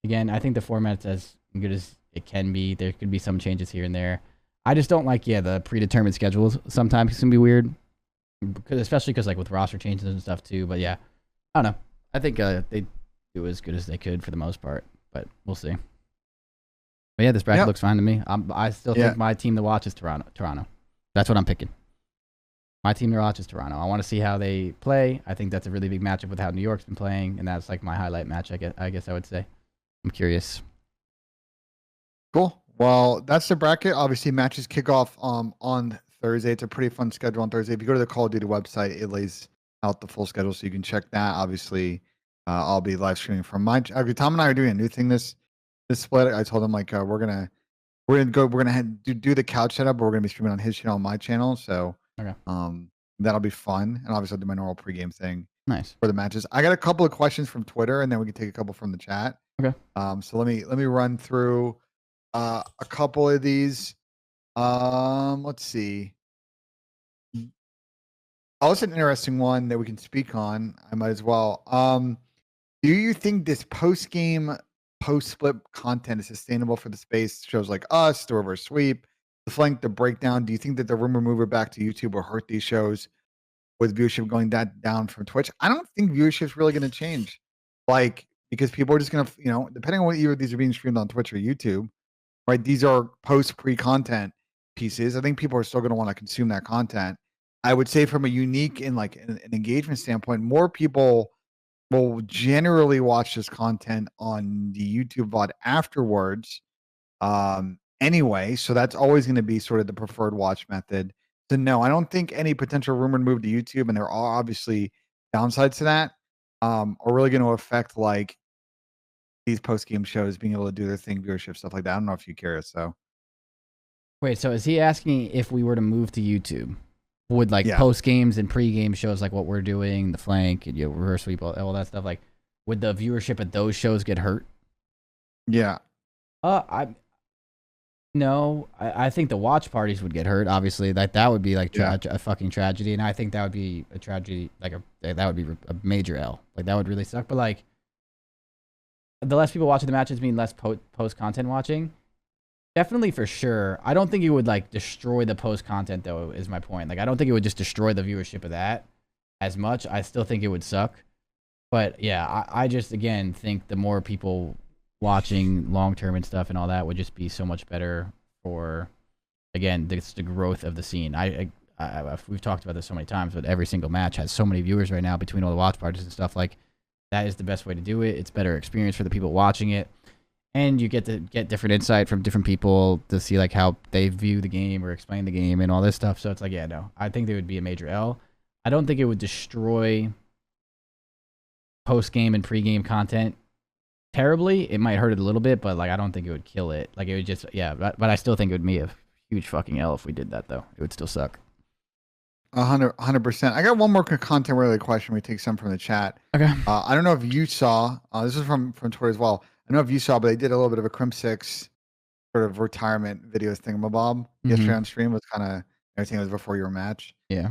again, I think the format's as good as it can be. There could be some changes here and there. I just don't like, the predetermined schedules sometimes can be weird, especially because like with roster changes and stuff too. But yeah, I don't know. I think they do as good as they could for the most part, but we'll see. But yeah, this bracket looks fine to me. I still think my team to watch is Toronto. That's what I'm picking. My team to watch is Toronto. I want to see how they play. I think that's a really big matchup with how New York's been playing, and that's like my highlight match, I guess I would say. I'm curious. Cool. Well, that's the bracket. Obviously, matches kick off on Thursday. It's a pretty fun schedule on Thursday. If you go to the Call of Duty website, it lays out the full schedule, so you can check that. Obviously, I'll be live streaming from my. Tom and I are doing a new thing this split. I told him like we're gonna do the couch setup, but we're gonna be streaming on his channel and my channel. So that'll be fun. And obviously, I'll do my normal pregame thing. Nice for the matches. I got a couple of questions from Twitter, and then we can take a couple from the chat. Okay. So let me run through a couple of these. Let's see. Oh, it's an interesting one that we can speak on. I might as well. Do you think this post-game, post-split content is sustainable for the space? Shows like us, the reverse sweep, the flank, the breakdown. Do you think that the rumor mover back to YouTube will hurt these shows with viewership going down from Twitch? I don't think viewership's really going to change. Like, because people are just going to, you know, depending on what year these are being streamed on Twitch or YouTube, right? These are pre-content pieces. I think people are still going to want to consume that content. I would say from a unique and like an engagement standpoint, more people will generally watch this content on the YouTube VOD afterwards. Anyway, so that's always going to be sort of the preferred watch method. So no, I don't think any potential rumored move to YouTube, and there are obviously downsides to that, are really going to affect like these post-game shows being able to do their thing, viewership, stuff like that. I don't know if you care. So wait, so is he asking if we were to move to YouTube? Would like post games and pre-game shows like what we're doing, the flank and reverse sweep, all that stuff, like would the viewership of those shows get hurt? Yeah. I think the watch parties would get hurt. Obviously, that would be like a fucking tragedy, and I think that would be a tragedy. Like that would be a major L. Like that would really suck. But like the less people watching the matches mean less post content watching. Definitely for sure. I don't think it would like destroy the post content though, is my point. Like I don't think it would just destroy the viewership of that as much. I still think it would suck. But yeah, I just again think the more people watching long term and stuff and all that would just be so much better for, again, the growth of the scene. We've talked about this so many times, but every single match has so many viewers right now between all the watch parties and stuff. Like, that is the best way to do it. It's better experience for the people watching it, and you get to get different insight from different people to see like how they view the game or explain the game and all this stuff. So it's like, yeah, no, I think there would be a major L. I don't think it would destroy post game and pre game content terribly. It might hurt it a little bit, but like I don't think it would kill it. Like it would just, yeah. But I still think it would be a huge fucking L if we did that, though. It would still suck. 100%. I got one more content related question. We take some from the chat. Okay. I don't know if you saw. This is from Twitter as well. I don't know if you saw, but they did a little bit of a Crim6 sort of retirement video thingamabob yesterday on stream. It was kind of everything was before your match. Yeah.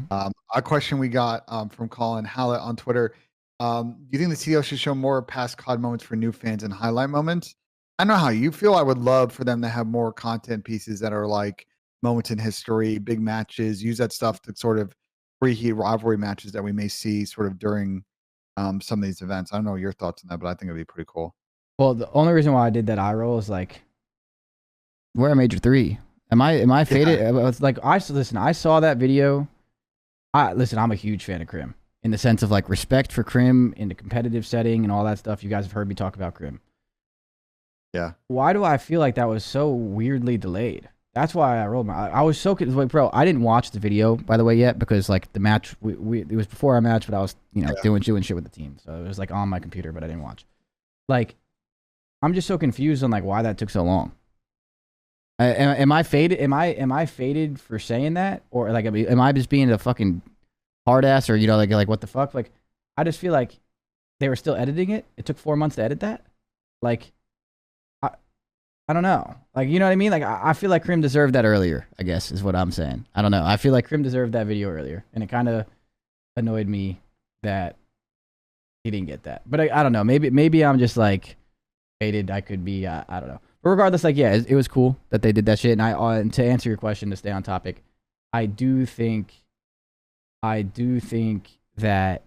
A question we got from Colin Hallett on Twitter. Do you think the CDL should show more past COD moments for new fans and highlight moments? I don't know how you feel. I would love for them to have more content pieces that are like moments in history, big matches, use that stuff to sort of preheat rivalry matches that we may see sort of during some of these events. I don't know your thoughts on that, but I think it'd be pretty cool. Well, the only reason why I did that eye roll is like, we're at Major 3. Am I faded? Yeah. It's like, I saw that video. Listen, I'm a huge fan of Crim in the sense of like respect for Crim in the competitive setting and all that stuff. You guys have heard me talk about Crim. Yeah. Why do I feel like that was so weirdly delayed? That's why I rolled I was so like, bro. I didn't watch the video by the way yet because like the match, it was before our match, but I was doing shit with the team, so it was like on my computer, but I didn't watch. Like, I'm just so confused on like why that took so long. Am I faded? Am I faded for saying that, or like am I just being a fucking hard ass, or like what the fuck? Like, I just feel like they were still editing it. It took 4 months to edit that. Like, I don't know. Like, you know what I mean? Like, I feel like Crim deserved that earlier, I guess, is what I'm saying. I don't know. I feel like Crim deserved that video earlier, and it kind of annoyed me that he didn't get that. But I don't know. Maybe I'm just like faded. I could be. I don't know. But regardless, like, yeah, it was cool that they did that shit. And to answer your question, to stay on topic, I do think that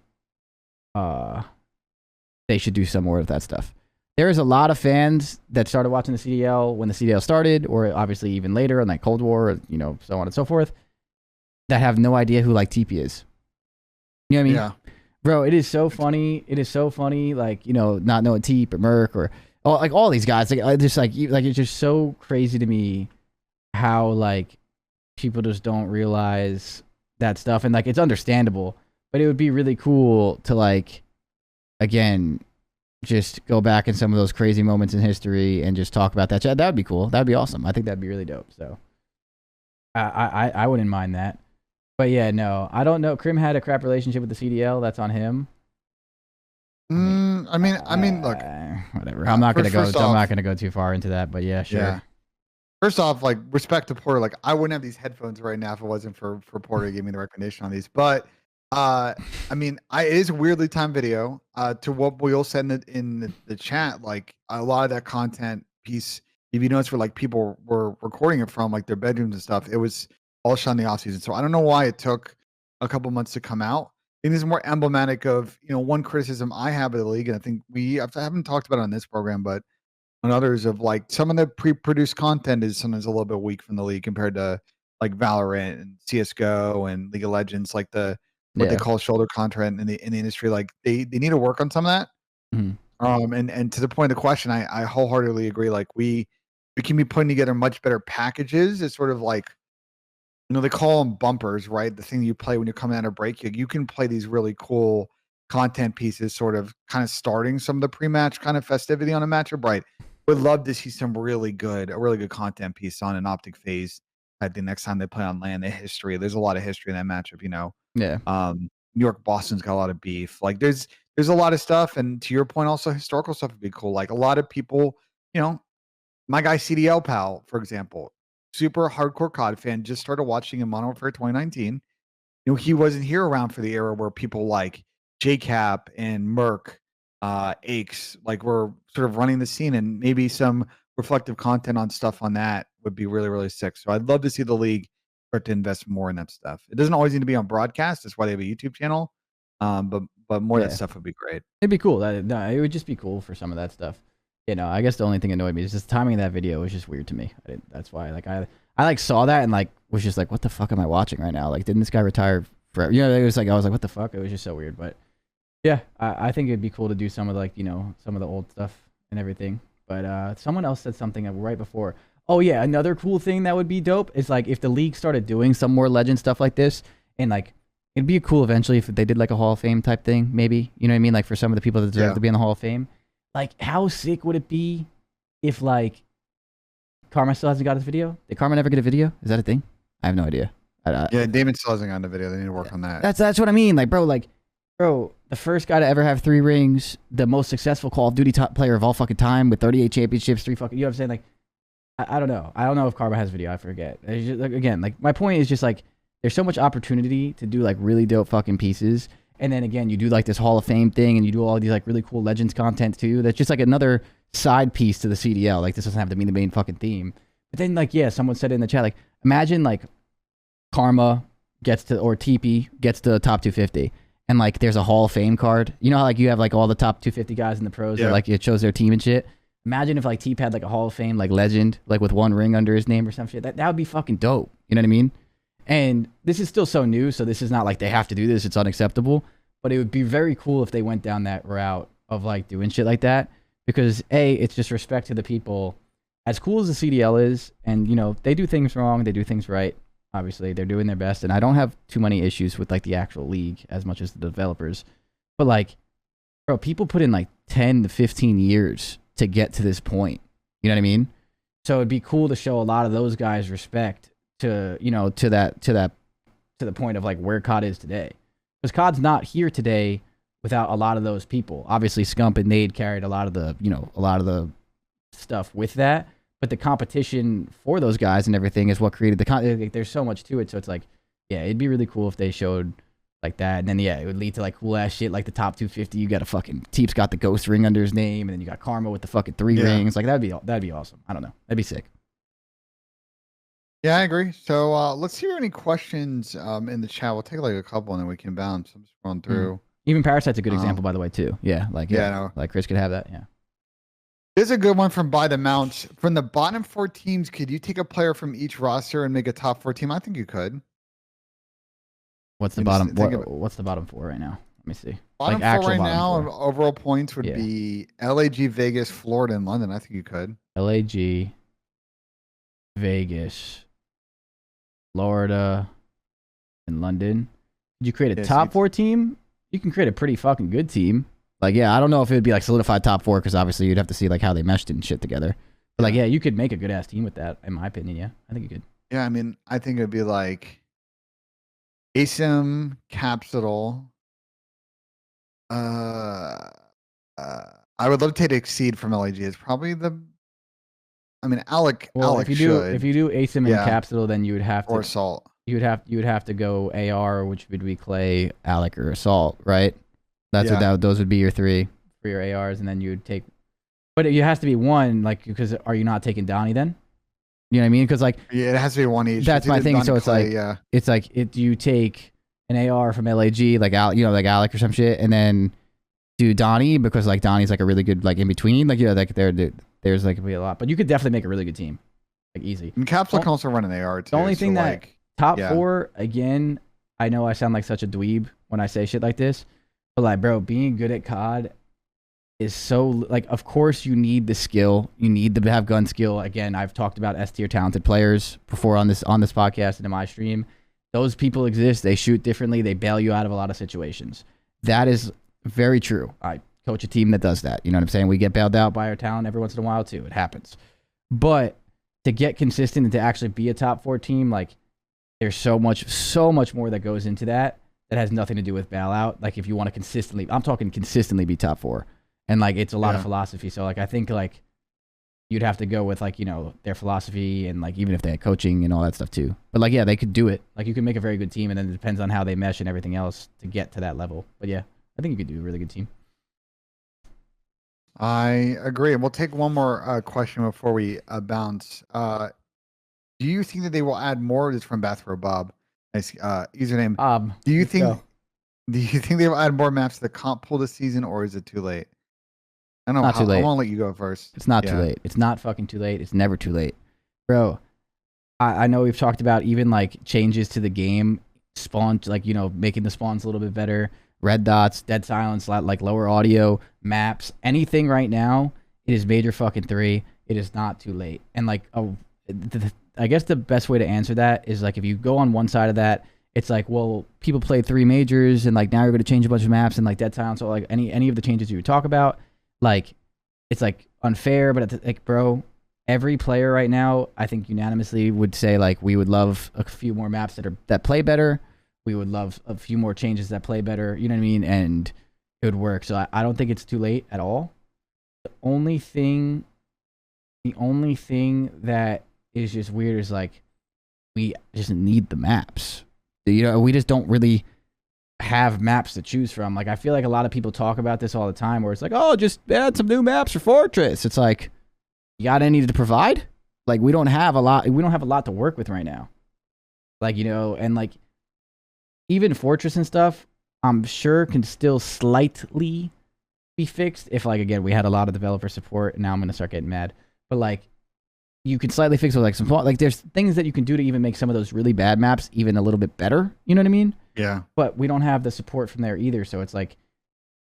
they should do some more of that stuff. There's a lot of fans that started watching the CDL when the CDL started, or obviously even later in like Cold War, or, so on and so forth, that have no idea who like TP is. You know what I mean? Yeah. Bro, it is so funny. It is so funny, like, not knowing Teep or Merc or like all these guys. Like, just like it's just so crazy to me how like people just don't realize that stuff, and like it's understandable, but it would be really cool to like, again, just go back in some of those crazy moments in history and just talk about that. That would be cool. That'd be awesome. I think that'd be really dope. So I wouldn't mind that. But yeah, no, I don't know. Crim had a crap relationship with the CDL. That's on him. I mean, look, whatever. I'm not gonna go too far into that. But yeah, sure. Yeah. First off, like, respect to Porter. Like, I wouldn't have these headphones right now if it wasn't for Porter giving me the recommendation on these. But I mean, it is a weirdly timed video. To what Boyle said in the chat, like a lot of that content piece, if you notice, where like people were recording it from like their bedrooms and stuff, it was all shot in the off season. So I don't know why it took a couple months to come out. I think this is more emblematic of one criticism I have of the league, and I think I haven't talked about it on this program, but on others, of like some of the pre-produced content is sometimes a little bit weak from the league compared to like Valorant and CS:GO and League of Legends, like what they call shoulder content in the industry. Like they need to work on some of that. Mm-hmm. And to the point of the question, I wholeheartedly agree. Like we can be putting together much better packages. It's sort of like, they call them bumpers, right? The thing you play when you're coming out of break. You can play these really cool content pieces, sort of kind of starting some of the pre-match kind of festivity on a matchup, right? Would love to see a really good content piece on an OpTic FaZe. I think next time they play on LAN, there's a lot of history in that matchup, Yeah. New York, Boston's got a lot of beef. Like there's a lot of stuff, and to your point, also historical stuff would be cool. Like a lot of people, my guy CDL Pal, for example, super hardcore COD fan, just started watching in Modern Warfare 2019. He wasn't here around for the era where people like JCap and Merc, Aches, like were sort of running the scene, and maybe some reflective content on stuff on that would be really, really sick. So I'd love to see the league start to invest more in that stuff. It doesn't always need to be on broadcast. That's why they have a YouTube channel. But but more of that Yeah. stuff would be great. It'd be cool. No, it would just be cool for some of that stuff. You know, I guess the only thing annoyed me is just the timing of that video was just weird to me. That's why, like, I like saw that and like was just like, what the fuck am I watching right now? Like, didn't this guy retire forever? You know, it was like I was like, what the fuck? It was just so weird. But yeah, I think it'd be cool to do some of like, you know, some of the old stuff and everything. But someone else said something right before. Oh yeah, another cool thing that would be dope is like if the league started doing some more legend stuff like this, and like it'd be cool eventually if they did like a Hall of Fame type thing, maybe. You know what I mean? Like for some of the people that deserve to be in the Hall of Fame. Like, how sick would it be if, like, Karma still hasn't got his video? Did Karma never get a video? Is that a thing? I have no idea. Yeah, Damon still hasn't gotten a video. They need to work on that. That's what I mean. Like, bro, the first guy to ever have 3 rings, the most successful Call of Duty top player of all fucking time with 38 championships, 3 fucking, you know what I'm saying? Like, I don't know. I don't know if Karma has video. I forget. It's just, like, again, like, my point is just, like, there's so much opportunity to do, like, really dope fucking pieces. And then again, you do like this Hall of Fame thing and you do all these like really cool Legends content too. That's just like another side piece to the CDL. Like this doesn't have to be the main fucking theme. But then like, yeah, someone said in the chat, like imagine like Karma gets to, or TP gets to the top 250 and like there's a Hall of Fame card. You know how like you have like all the top 250 guys in the pros that like it shows their team and shit. Imagine if like Teep had like a Hall of Fame like legend, like with 1 ring under his name or some shit. That would be fucking dope. You know what I mean? And this is still so new, so this is not like they have to do this. It's unacceptable. But it would be very cool if they went down that route of like doing shit like that. Because A, it's just respect to the people. As cool as the CDL is, and you know, they do things wrong, they do things right. Obviously, they're doing their best. And I don't have too many issues with like the actual league as much as the developers. But like, bro, people put in like 10 to 15 years to get to this point. You know what I mean? So it'd be cool to show a lot of those guys respect to, you know, to the point of like where COD is today. Because COD's not here today without a lot of those people. Obviously, Scump and Nade carried a lot of the, you know, a lot of the stuff with that. But the competition for those guys and everything is what created the like, there's so much to it. So it's like, yeah, it'd be really cool if they showed like that. And then, yeah, it would lead to like cool ass shit like the top 250. You got a fucking Teep's got the ghost ring under his name. And then you got Karma with the fucking 3 rings. Like that'd be awesome. I don't know. That'd be sick. Yeah, I agree. So let's see if there are any questions in the chat. We'll take like a couple and then we can bounce. I'm just going through. Even Parasite's a good example, by the way, too. Yeah, like like Chris could have that. Yeah. There's a good one from By the Mount. From the bottom 4 teams, could you take a player from each roster and make a top 4 team? I think you could. What's the bottom? What's the bottom 4 right now? Let me see. Bottom like 4 right now, overall points would be LAG, Vegas, Florida, and London. I think you could. LAG, Vegas, Florida, and London. Did you create a top 4 team? You can create a pretty fucking good team. Like, yeah, I don't know if it would be like solidified top 4 because obviously you'd have to see like how they meshed and shit together. But like, yeah, you could make a good ass team with that, in my opinion. Yeah, I think you could. Yeah, I mean, I think it'd be like ASIM, Capsule. I would love to take Exceed from LAG. It's probably the. I mean, Alec. Well, Alec if you do ASIM and Capsule, then you would have to. Or Assault. You would have to go AR, which would be Clay, Alec, or Assault, right? That's what those would be your 3 for your ARs, and then you would take. But it has to be one, like, because are you not taking Donnie then? You know what I mean? Because like, yeah, it has to be one each. That's my thing. Donnie, so it's Clay, like, it's like you take an AR from LAG, like like Alec or some shit, and then do Donnie because like Donnie's like a really good like in between, like like there's like be a lot, but you could definitely make a really good team, like easy. And Capsule can also run an AR too. The only thing that top 4 again, I know I sound like such a dweeb when I say shit like this. But like, bro, being good at COD is so like. Of course, you need the skill. You need to have gun skill. Again, I've talked about S tier talented players before on this podcast and in my stream. Those people exist. They shoot differently. They bail you out of a lot of situations. That is very true. I coach a team that does that. You know what I'm saying? We get bailed out by our talent every once in a while too. It happens. But to get consistent and to actually be a top 4 team, like there's so much more that goes into that. That has nothing to do with bailout. Like if you want to consistently, I'm talking consistently be top 4. And like, it's a lot of philosophy. So like, I think like you'd have to go with like, you know, their philosophy and like, even if they had coaching and all that stuff too. But like, yeah, they could do it. Like you can make a very good team and then it depends on how they mesh and everything else to get to that level. But yeah, I think you could do a really good team. I agree. And we'll take one more question before we bounce. Do you think that they will add more? This from Bathrobe Bob. Nice username. Bob. Do you think? Do you think they'll add more maps to the comp pool this season, or is it too late? I don't know. Not too I late. want to let you go first. It's not too late. It's not fucking too late. It's never too late, bro. I know we've talked about even like changes to the game, spawn, like, you know, making the spawns a little bit better, red dots, dead silence, like lower audio, maps, anything right now. It is major fucking 3. It is not too late. And like, I guess the best way to answer that is like, if you go on one side of that, it's like, well, people played 3 majors and like now you're going to change a bunch of maps and like dead silence or like any of the changes you would talk about, like, it's like unfair, but it's like, bro, every player right now, I think unanimously would say like we would love a few more maps that play better. We would love a few more changes that play better. You know what I mean? And it would work. So I don't think it's too late at all. The only thing that is just weird is like we just need the maps. You know, we just don't really have maps to choose from. Like I feel like a lot of people talk about this all the time, where it's like, oh, just add some new maps for Fortress. It's like, you got any to provide? Like we don't have a lot. We don't have a lot to work with right now. Like, you know, and like even Fortress and stuff, I'm sure can still slightly be fixed if, like, again, we had a lot of developer support and now I'm gonna start getting mad. But like, you can slightly fix with like some, like, there's things that you can do to even make some of those really bad maps even a little bit better. You know what I mean? Yeah. But we don't have the support from there either, so it's like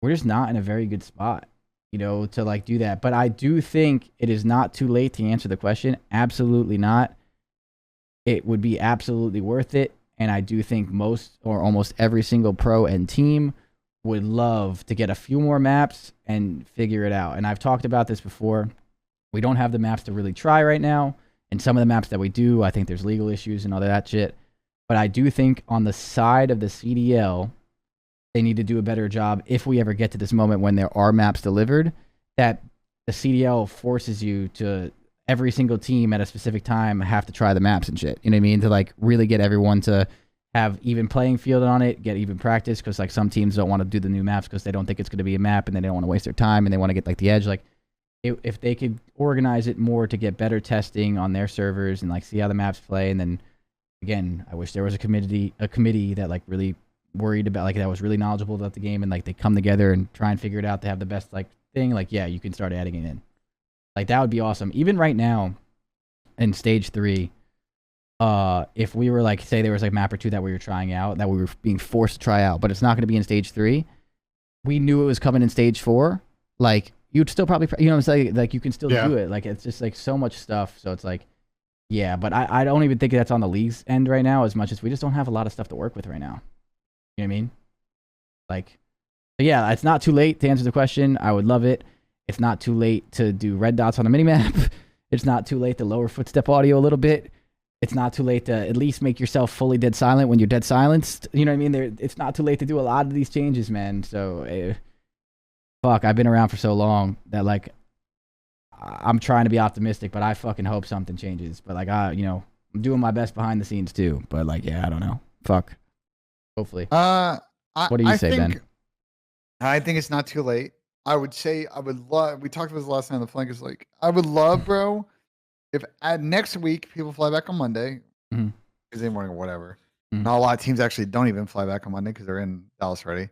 we're just not in a very good spot, you know, to like do that. But I do think it is not too late to answer the question. Absolutely not. It would be absolutely worth it. And I do think most or almost every single pro and team would love to get a few more maps and figure it out. And I've talked about this before. We don't have the maps to really try right now. And some of the maps that we do, I think there's legal issues and all that shit. But I do think on the side of the CDL, they need to do a better job if we ever get to this moment when there are maps delivered, that the CDL forces you to, every single team at a specific time, have to try the maps and shit. You know what I mean? To like really get everyone to have even playing field on it, get even practice, because like some teams don't want to do the new maps because they don't think it's going to be a map and they don't want to waste their time and they want to get like the edge. Like if they could organize it more to get better testing on their servers and like see how the maps play, and then again, I wish there was a committee that like really worried about, like, that was really knowledgeable about the game and like they come together and try and figure it out to have the best like thing. Like, yeah, you can start adding it in. Like that would be awesome. Even right now in stage 3, if we were like, say there was like map or 2 that we were trying out, that we were being forced to try out, but it's not going to be in stage 3. We knew it was coming in stage 4. Like you'd still probably, you know what I'm saying? Like you can still do it. Like it's just like so much stuff. So it's like, yeah, but I don't even think that's on the league's end right now, as much as we just don't have a lot of stuff to work with right now. You know what I mean? Like, but yeah, it's not too late to answer the question. I would love it. It's not too late to do red dots on a minimap. It's not too late to lower footstep audio a little bit. It's not too late to at least make yourself fully dead silent when you're dead silenced. You know what I mean? It's not too late to do a lot of these changes, man. So, fuck, I've been around for so long that like, I'm trying to be optimistic, but I fucking hope something changes. But like, you know, I'm doing my best behind the scenes too. But like, yeah, I don't know. Fuck. Hopefully. What do you say, Ben? I think it's not too late. I would say I would love. We talked about this last night on the flankers. Like, I would love, bro, if next week people fly back on Monday, Tuesday morning or whatever. Not a lot of teams actually don't even fly back on Monday because they're in Dallas already.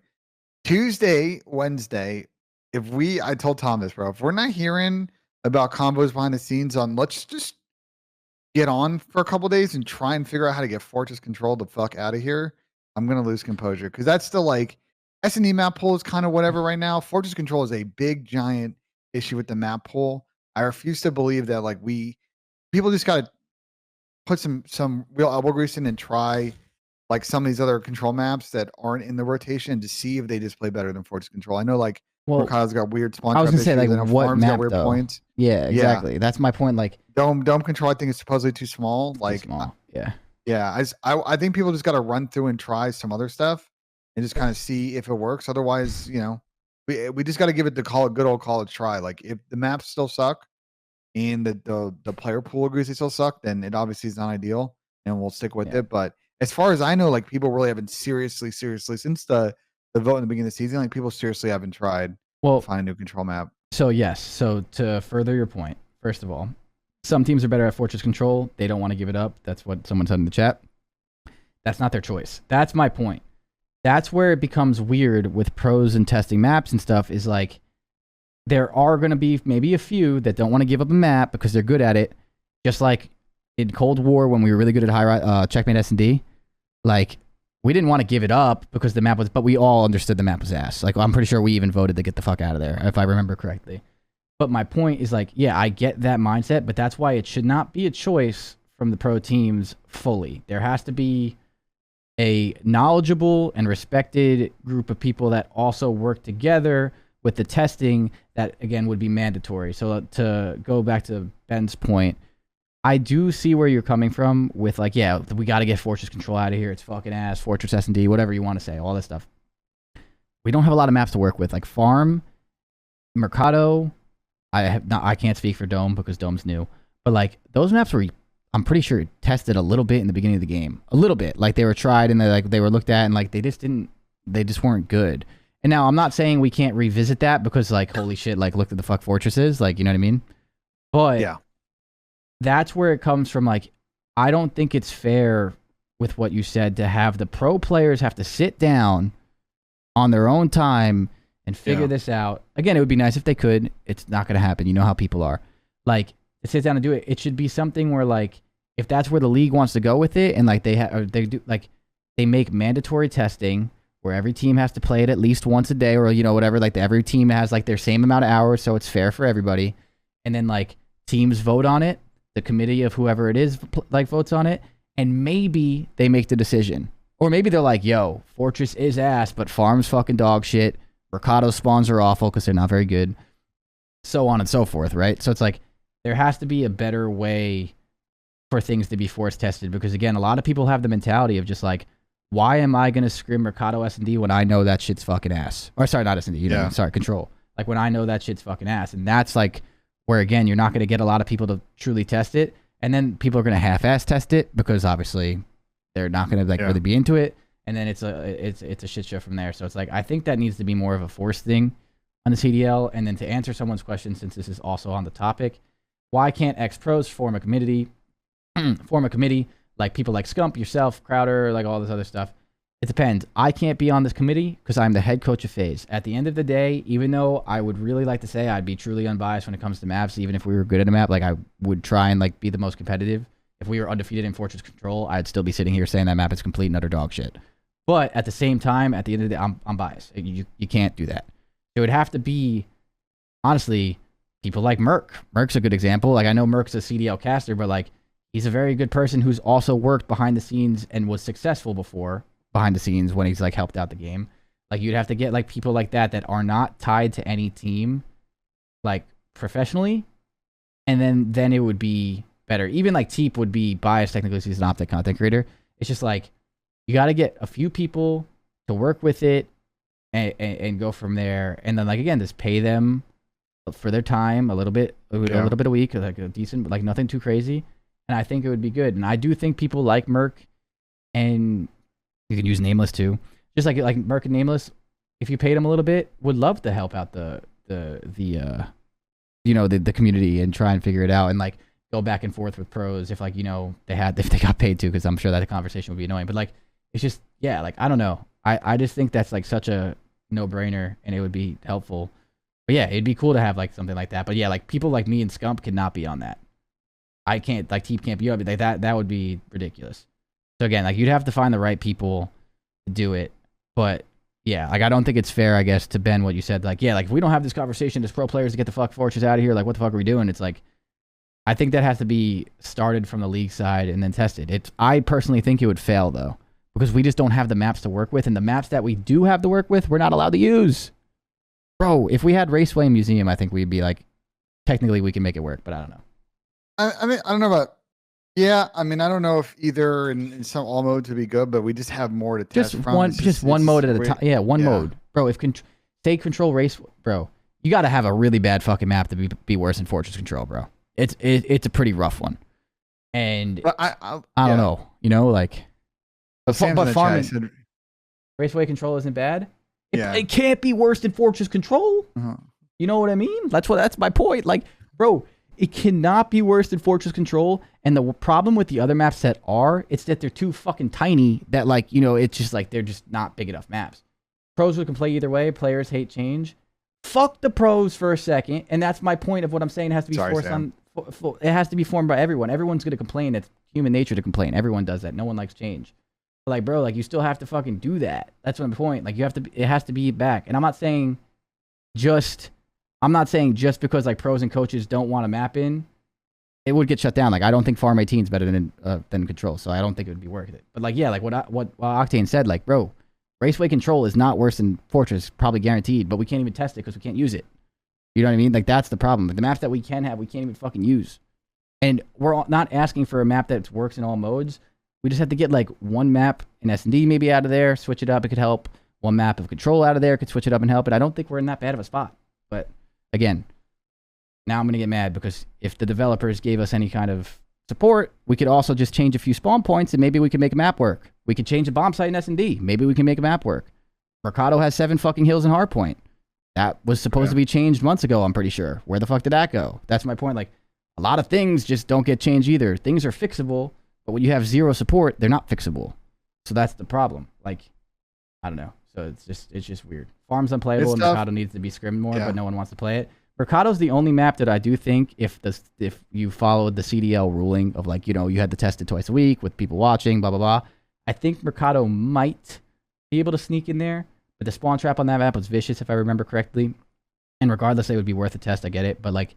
Tuesday, Wednesday. I told Tom this, bro. If we're not hearing about combos behind the scenes on, let's just get on for a couple days and try and figure out how to get Fortress Control the fuck out of here. I'm gonna lose composure because that's still like S&E map pool is kind of whatever right now. Fortress Control is a big giant issue with the map pool. I refuse to believe that like people just gotta put some real elbow grease in and try like some of these other control maps that aren't in the rotation to see if they just play better than Fortress Control. I know like Kyle's got weird spawn. I was gonna say like what map weird though? Points. Yeah, exactly. Yeah. That's my point. Like dome control, I think is supposedly too small. Like too small. Yeah. Yeah, I think people just got to run through and try some other stuff and just kind of see if it works. Otherwise, you know, we just got to give it the good old college try. Like if the maps still suck and the player pool agrees they still suck, then it obviously is not ideal, and we'll stick with it. But as far as I know, like people really haven't seriously since the vote in the beginning of the season, like people seriously haven't tried to find a new control map. So yes, so to further your point, first of all, some teams are better at Fortress Control. They don't want to give it up. That's what someone said in the chat. That's not their choice. That's my point. that's where it becomes weird with pros and testing maps and stuff. Is like there are going to be maybe a few that don't want to give up a map because they're good at it. Just like in Cold War when we were really good at high checkmate S&D, like we didn't want to give it up because the map was, but we all understood the map was ass. Like I'm pretty sure we even voted to get the fuck out of there, if I remember correctly. But my point is like, yeah, I get that mindset, but that's why it should not be a choice from the pro teams fully. There has to be a knowledgeable and respected group of people that also work together with the testing that, again, would be mandatory. So to go back to Ben's point, I do see where you're coming from with like, yeah, we got to get Fortress Control out of here. It's fucking ass. Fortress S&D, whatever you want to say, all this stuff. We don't have a lot of maps to work with. Like Farm, Mercado, I can't speak for Dome because Dome's new. But like those maps were, I'm pretty sure, tested a little bit in the beginning of the game. A little bit. Like they were tried and they were looked at and like they just weren't good. And now I'm not saying we can't revisit that because like, holy shit, like look at the fuck fortresses. Like, you know what I mean? But yeah, that's where it comes from. Like, I don't think it's fair with what you said to have the pro players have to sit down on their own time and figure this out. Again, it would be nice if they could. It's not going to happen. You know how people are. Like, to sit down and do it, it should be something where, like, if that's where the league wants to go with it, and like they make mandatory testing where every team has to play it at least once a day, or you know whatever. Like every team has like their same amount of hours, so it's fair for everybody. And then like teams vote on it. The committee of whoever it is like votes on it, and maybe they make the decision. Or maybe they're like, yo, Fortress is ass, but Farm's fucking dog shit. Mercado spawns are awful because they're not very good. So on and so forth, right? So it's like, there has to be a better way for things to be force tested, because again, a lot of people have the mentality of just like, why am I going to scrim Mercado S&D when I know that shit's fucking ass? Or sorry, not S&D, sorry, Control. Like when I know that shit's fucking ass. And that's like, where again, you're not going to get a lot of people to truly test it. And then people are going to half-ass test it because obviously they're not going to like really be into it. And then it's a shit show from there. So it's like, I think that needs to be more of a force thing on the CDL. And then to answer someone's question, since this is also on the topic, why can't ex-pros form a committee, like people like Scump, yourself, Crowder, like all this other stuff? It depends. I can't be on this committee because I'm the head coach of FaZe. At the end of the day, even though I would really like to say I'd be truly unbiased when it comes to maps, even if we were good at a map, like I would try and like be the most competitive. If we were undefeated in Fortress Control, I'd still be sitting here saying that map is complete and utter dog shit. But at the same time, at the end of the day, I'm biased. You can't do that. It would have to be, honestly, people like Merc. Merc's a good example. Like I know Merc's a CDL caster, but like he's a very good person who's also worked behind the scenes and was successful before behind the scenes when he's like helped out the game. Like you'd have to get like people like that are not tied to any team like professionally, and then it would be better. Even like Teep would be biased technically because he's an OpTic content creator. It's just like you got to get a few people to work with it and go from there. And then like again, just pay them for their time a little bit a week, like a decent, like nothing too crazy. And I think it would be good. And I do think people like Merc, and you can use Nameless too, just like Merc and Nameless, if you paid them a little bit, would love to help out the community and try and figure it out and like go back and forth with pros if like, you know, if they got paid to, because I'm sure that the conversation would be annoying. But like it's just, yeah, like I don't know. I just think that's like such a no-brainer and it would be helpful. But yeah, it'd be cool to have like something like that. But yeah, like people like me and Scump cannot be on that. I can't, like Teep can't be on it. Like that would be ridiculous. So again, like you'd have to find the right people to do it. But yeah, like I don't think it's fair, I guess, to Ben what you said. Like, yeah, like if we don't have this conversation as pro players to get the fuck Fortress out of here, like what the fuck are we doing? It's like, I think that has to be started from the league side and then tested. I personally think it would fail though, because we just don't have the maps to work with, and the maps that we do have to work with, we're not allowed to use. Bro, if we had Raceway and Museum, I think we'd be like, technically we can make it work, but I don't know. I mean, I don't know about. Yeah, I mean, I don't know if either in some all modes would be good, but we just have more to test from. Just one mode at a time. Yeah, one mode, bro. If State Control Race, bro, you got to have a really bad fucking map to be worse than Fortress Control, bro. It's a pretty rough one, and I don't know, you know, like. But farming, Raceway Control isn't bad. It can't be worse than Fortress Control. You know what I mean? That's my point. Like, bro, It cannot be worse than Fortress Control. And the problem with the other maps that are, it's that they're too fucking tiny that, like, you know, it's just like they're just not big enough maps. Pros can play either way. Players hate change. Fuck the pros for a second. And that's my point of what I'm saying. It has to be forced on. It has to be formed by everyone. Everyone's going to complain. It's human nature to complain. Everyone does that. No one likes change. But like, bro, like, you still have to fucking do that. That's my point. Like, you have to, it has to be back. And I'm not saying just because like pros and coaches don't want to map in, it would get shut down. Like, I don't think Farm 18 is better than Control, so I don't think it would be worth it. But like, yeah, like what Octane said, like, bro, Raceway Control is not worse than Fortress, probably guaranteed, but we can't even test it because we can't use it. You know what I mean? Like, that's the problem. Like, the maps that we can have, we can't even fucking use. And we're not asking for a map that works in all modes. We just have to get like one map in S&D maybe out of there, switch it up, it could help. One map of Control out of there could switch it up and help. And I don't think we're in that bad of a spot. But again, now I'm going to get mad because if the developers gave us any kind of support, we could also just change a few spawn points and maybe we could make a map work. We could change a bomb site in S&D. Maybe we can make a map work. Mercado has 7 fucking hills in Hardpoint. That was supposed to be changed months ago, I'm pretty sure. Where the fuck did that go? That's my point. Like, a lot of things just don't get changed either. Things are fixable, but when you have zero support, they're not fixable. So that's the problem. Like, I don't know. So it's just weird. Farm's unplayable and Mercado needs to be scrimmed more, but no one wants to play it. Mercado's the only map that I do think if you followed the CDL ruling of, like, you know, you had to test it twice a week with people watching, blah, blah, blah. I think Mercado might be able to sneak in there, but the spawn trap on that map was vicious if I remember correctly. And regardless, it would be worth a test. I get it. But like,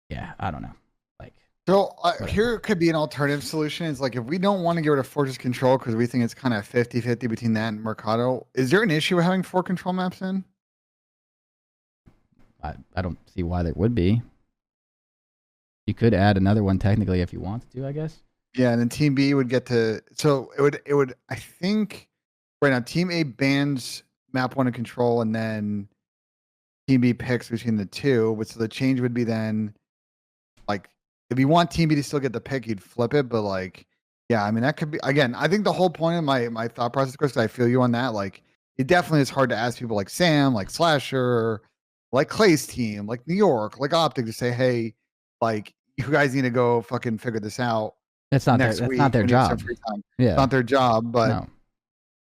yeah, I don't know. Like, so here could be an alternative solution. It's like, if we don't want to get rid of Fortress Control because we think it's kind of 50-50 between that and Mercado, is there an issue with having 4 control maps in? I don't see why there would be. You could add another one technically if you wanted to, I guess. Yeah, and then Team B would get to, so it would I think right now Team A bans map 1 and Control, and then Team B picks between the two. But so the change would be then, like, if you want Team B to still get the pick, you'd flip it. But like, yeah, I mean, that could be, again, I think the whole point of my thought process, Chris, I feel you on that. Like, it definitely is hard to ask people like Sam, like Slasher, like Clay's team, like New York, like OpTic to say, hey, like, you guys need to go fucking figure this out. That's not their job. Yeah, it's not their job. But no.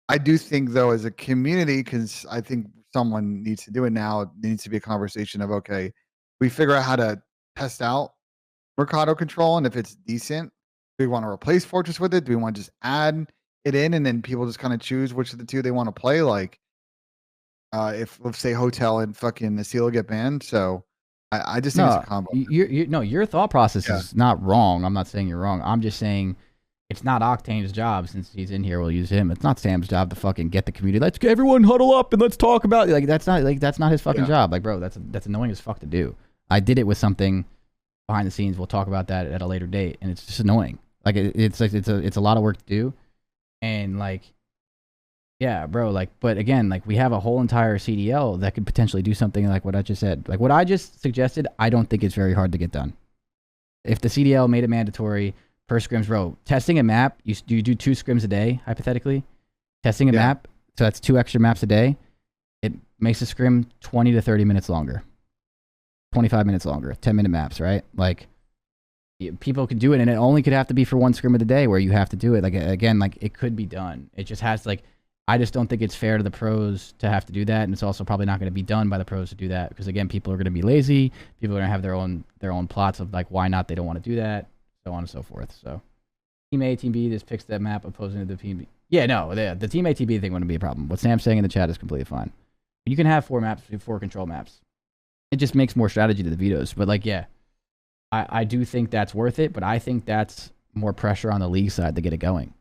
I do think, though, as a community, because I think someone needs to do it now, it needs to be a conversation of, okay, we figure out how to test out Mercado Control, and if it's decent, do we want to replace Fortress with it? Do we want to just add it in, and then people just kind of choose which of the two they want to play? Like, if, let's say, Hotel and fucking Asilo get banned. So I just think it's a combo. Your thought process is not wrong. I'm not saying you're wrong. I'm just saying it's not Octane's job, since he's in here, we'll use him. It's not Sam's job to fucking get the community. Let's get everyone huddle up and let's talk about it. Like, that's not his fucking job. Like, bro, that's annoying as fuck to do. I did it with something behind the scenes. We'll talk about that at a later date, and it's just annoying. Like, it's a lot of work to do, and like, yeah, bro, like, but again, like, we have a whole entire CDL that could potentially do something like what I just said. Like, what I just suggested, I don't think it's very hard to get done. If the CDL made it mandatory per scrims, bro, testing a map, you do 2 scrims a day, hypothetically. Testing a map, so that's 2 extra maps a day. It makes a scrim 20 to 30 minutes longer. 25 minutes longer, 10-minute maps, right? Like, people could do it, and it only could have to be for 1 scrim of the day where you have to do it. Like, again, like, it could be done. It just has to, like, I just don't think it's fair to the pros to have to do that, and it's also probably not going to be done by the pros to do that, because again, people are going to be lazy. People are going to have their own plots of like why not, they don't want to do that, so on and so forth. So Team A, Team B just picks that map opposing to the Team B. Yeah, no, the Team A, Team B thing wouldn't be a problem. What Sam's saying in the chat is completely fine. You can have 4 maps, 4 control maps. It just makes more strategy to the vetoes. But like, yeah, I do think that's worth it, but I think that's more pressure on the league side to get it going.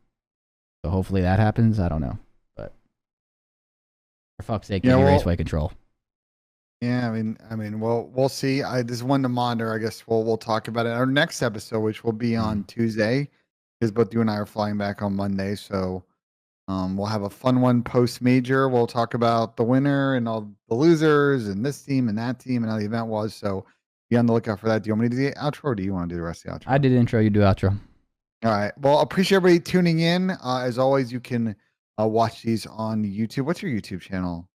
So hopefully that happens. I don't know. For fuck's sake, Raceway Control. Yeah, I mean, we'll see. This is one to monitor. I guess we'll talk about it in our next episode, which will be on Tuesday, because both you and I are flying back on Monday. So we'll have a fun one post major. We'll talk about the winner and all the losers and this team and that team and how the event was. So be on the lookout for that. Do you want me to do the outro, or do you want to do the rest of the outro? I did intro. You do outro. All right. Well, appreciate everybody tuning in. As always, you can watch these on YouTube. What's your YouTube channel?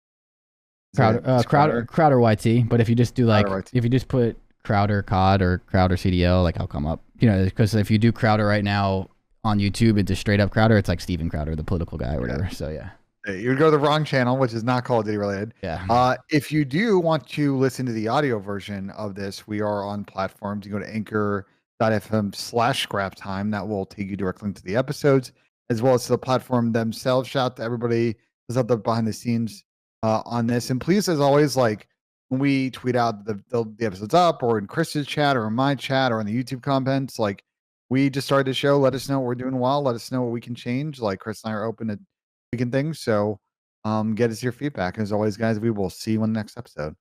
Crowder YT. But if you just do like, if you just put Crowder COD or Crowder CDL, like I'll come up. You know, because if you do Crowder right now on YouTube, it's just straight up Crowder. It's like Steven Crowder, the political guy or whatever. So yeah. You would go to the wrong channel, which is not Call of Duty related. Yeah. If you do want to listen to the audio version of this, we are on platforms. You go to anchor.fm/scrap time. That will take you directly into the episodes, as well as to the platform themselves. Shout out to everybody who's up there behind the scenes on this. And please, as always, like when we tweet out the episodes up, or in Chris's chat, or in my chat, or in the YouTube comments, like we just started the show. Let us know what we're doing well. Let us know what we can change. Like Chris and I are open to tweaking things. So get us your feedback. As always, guys, we will see you in the next episode.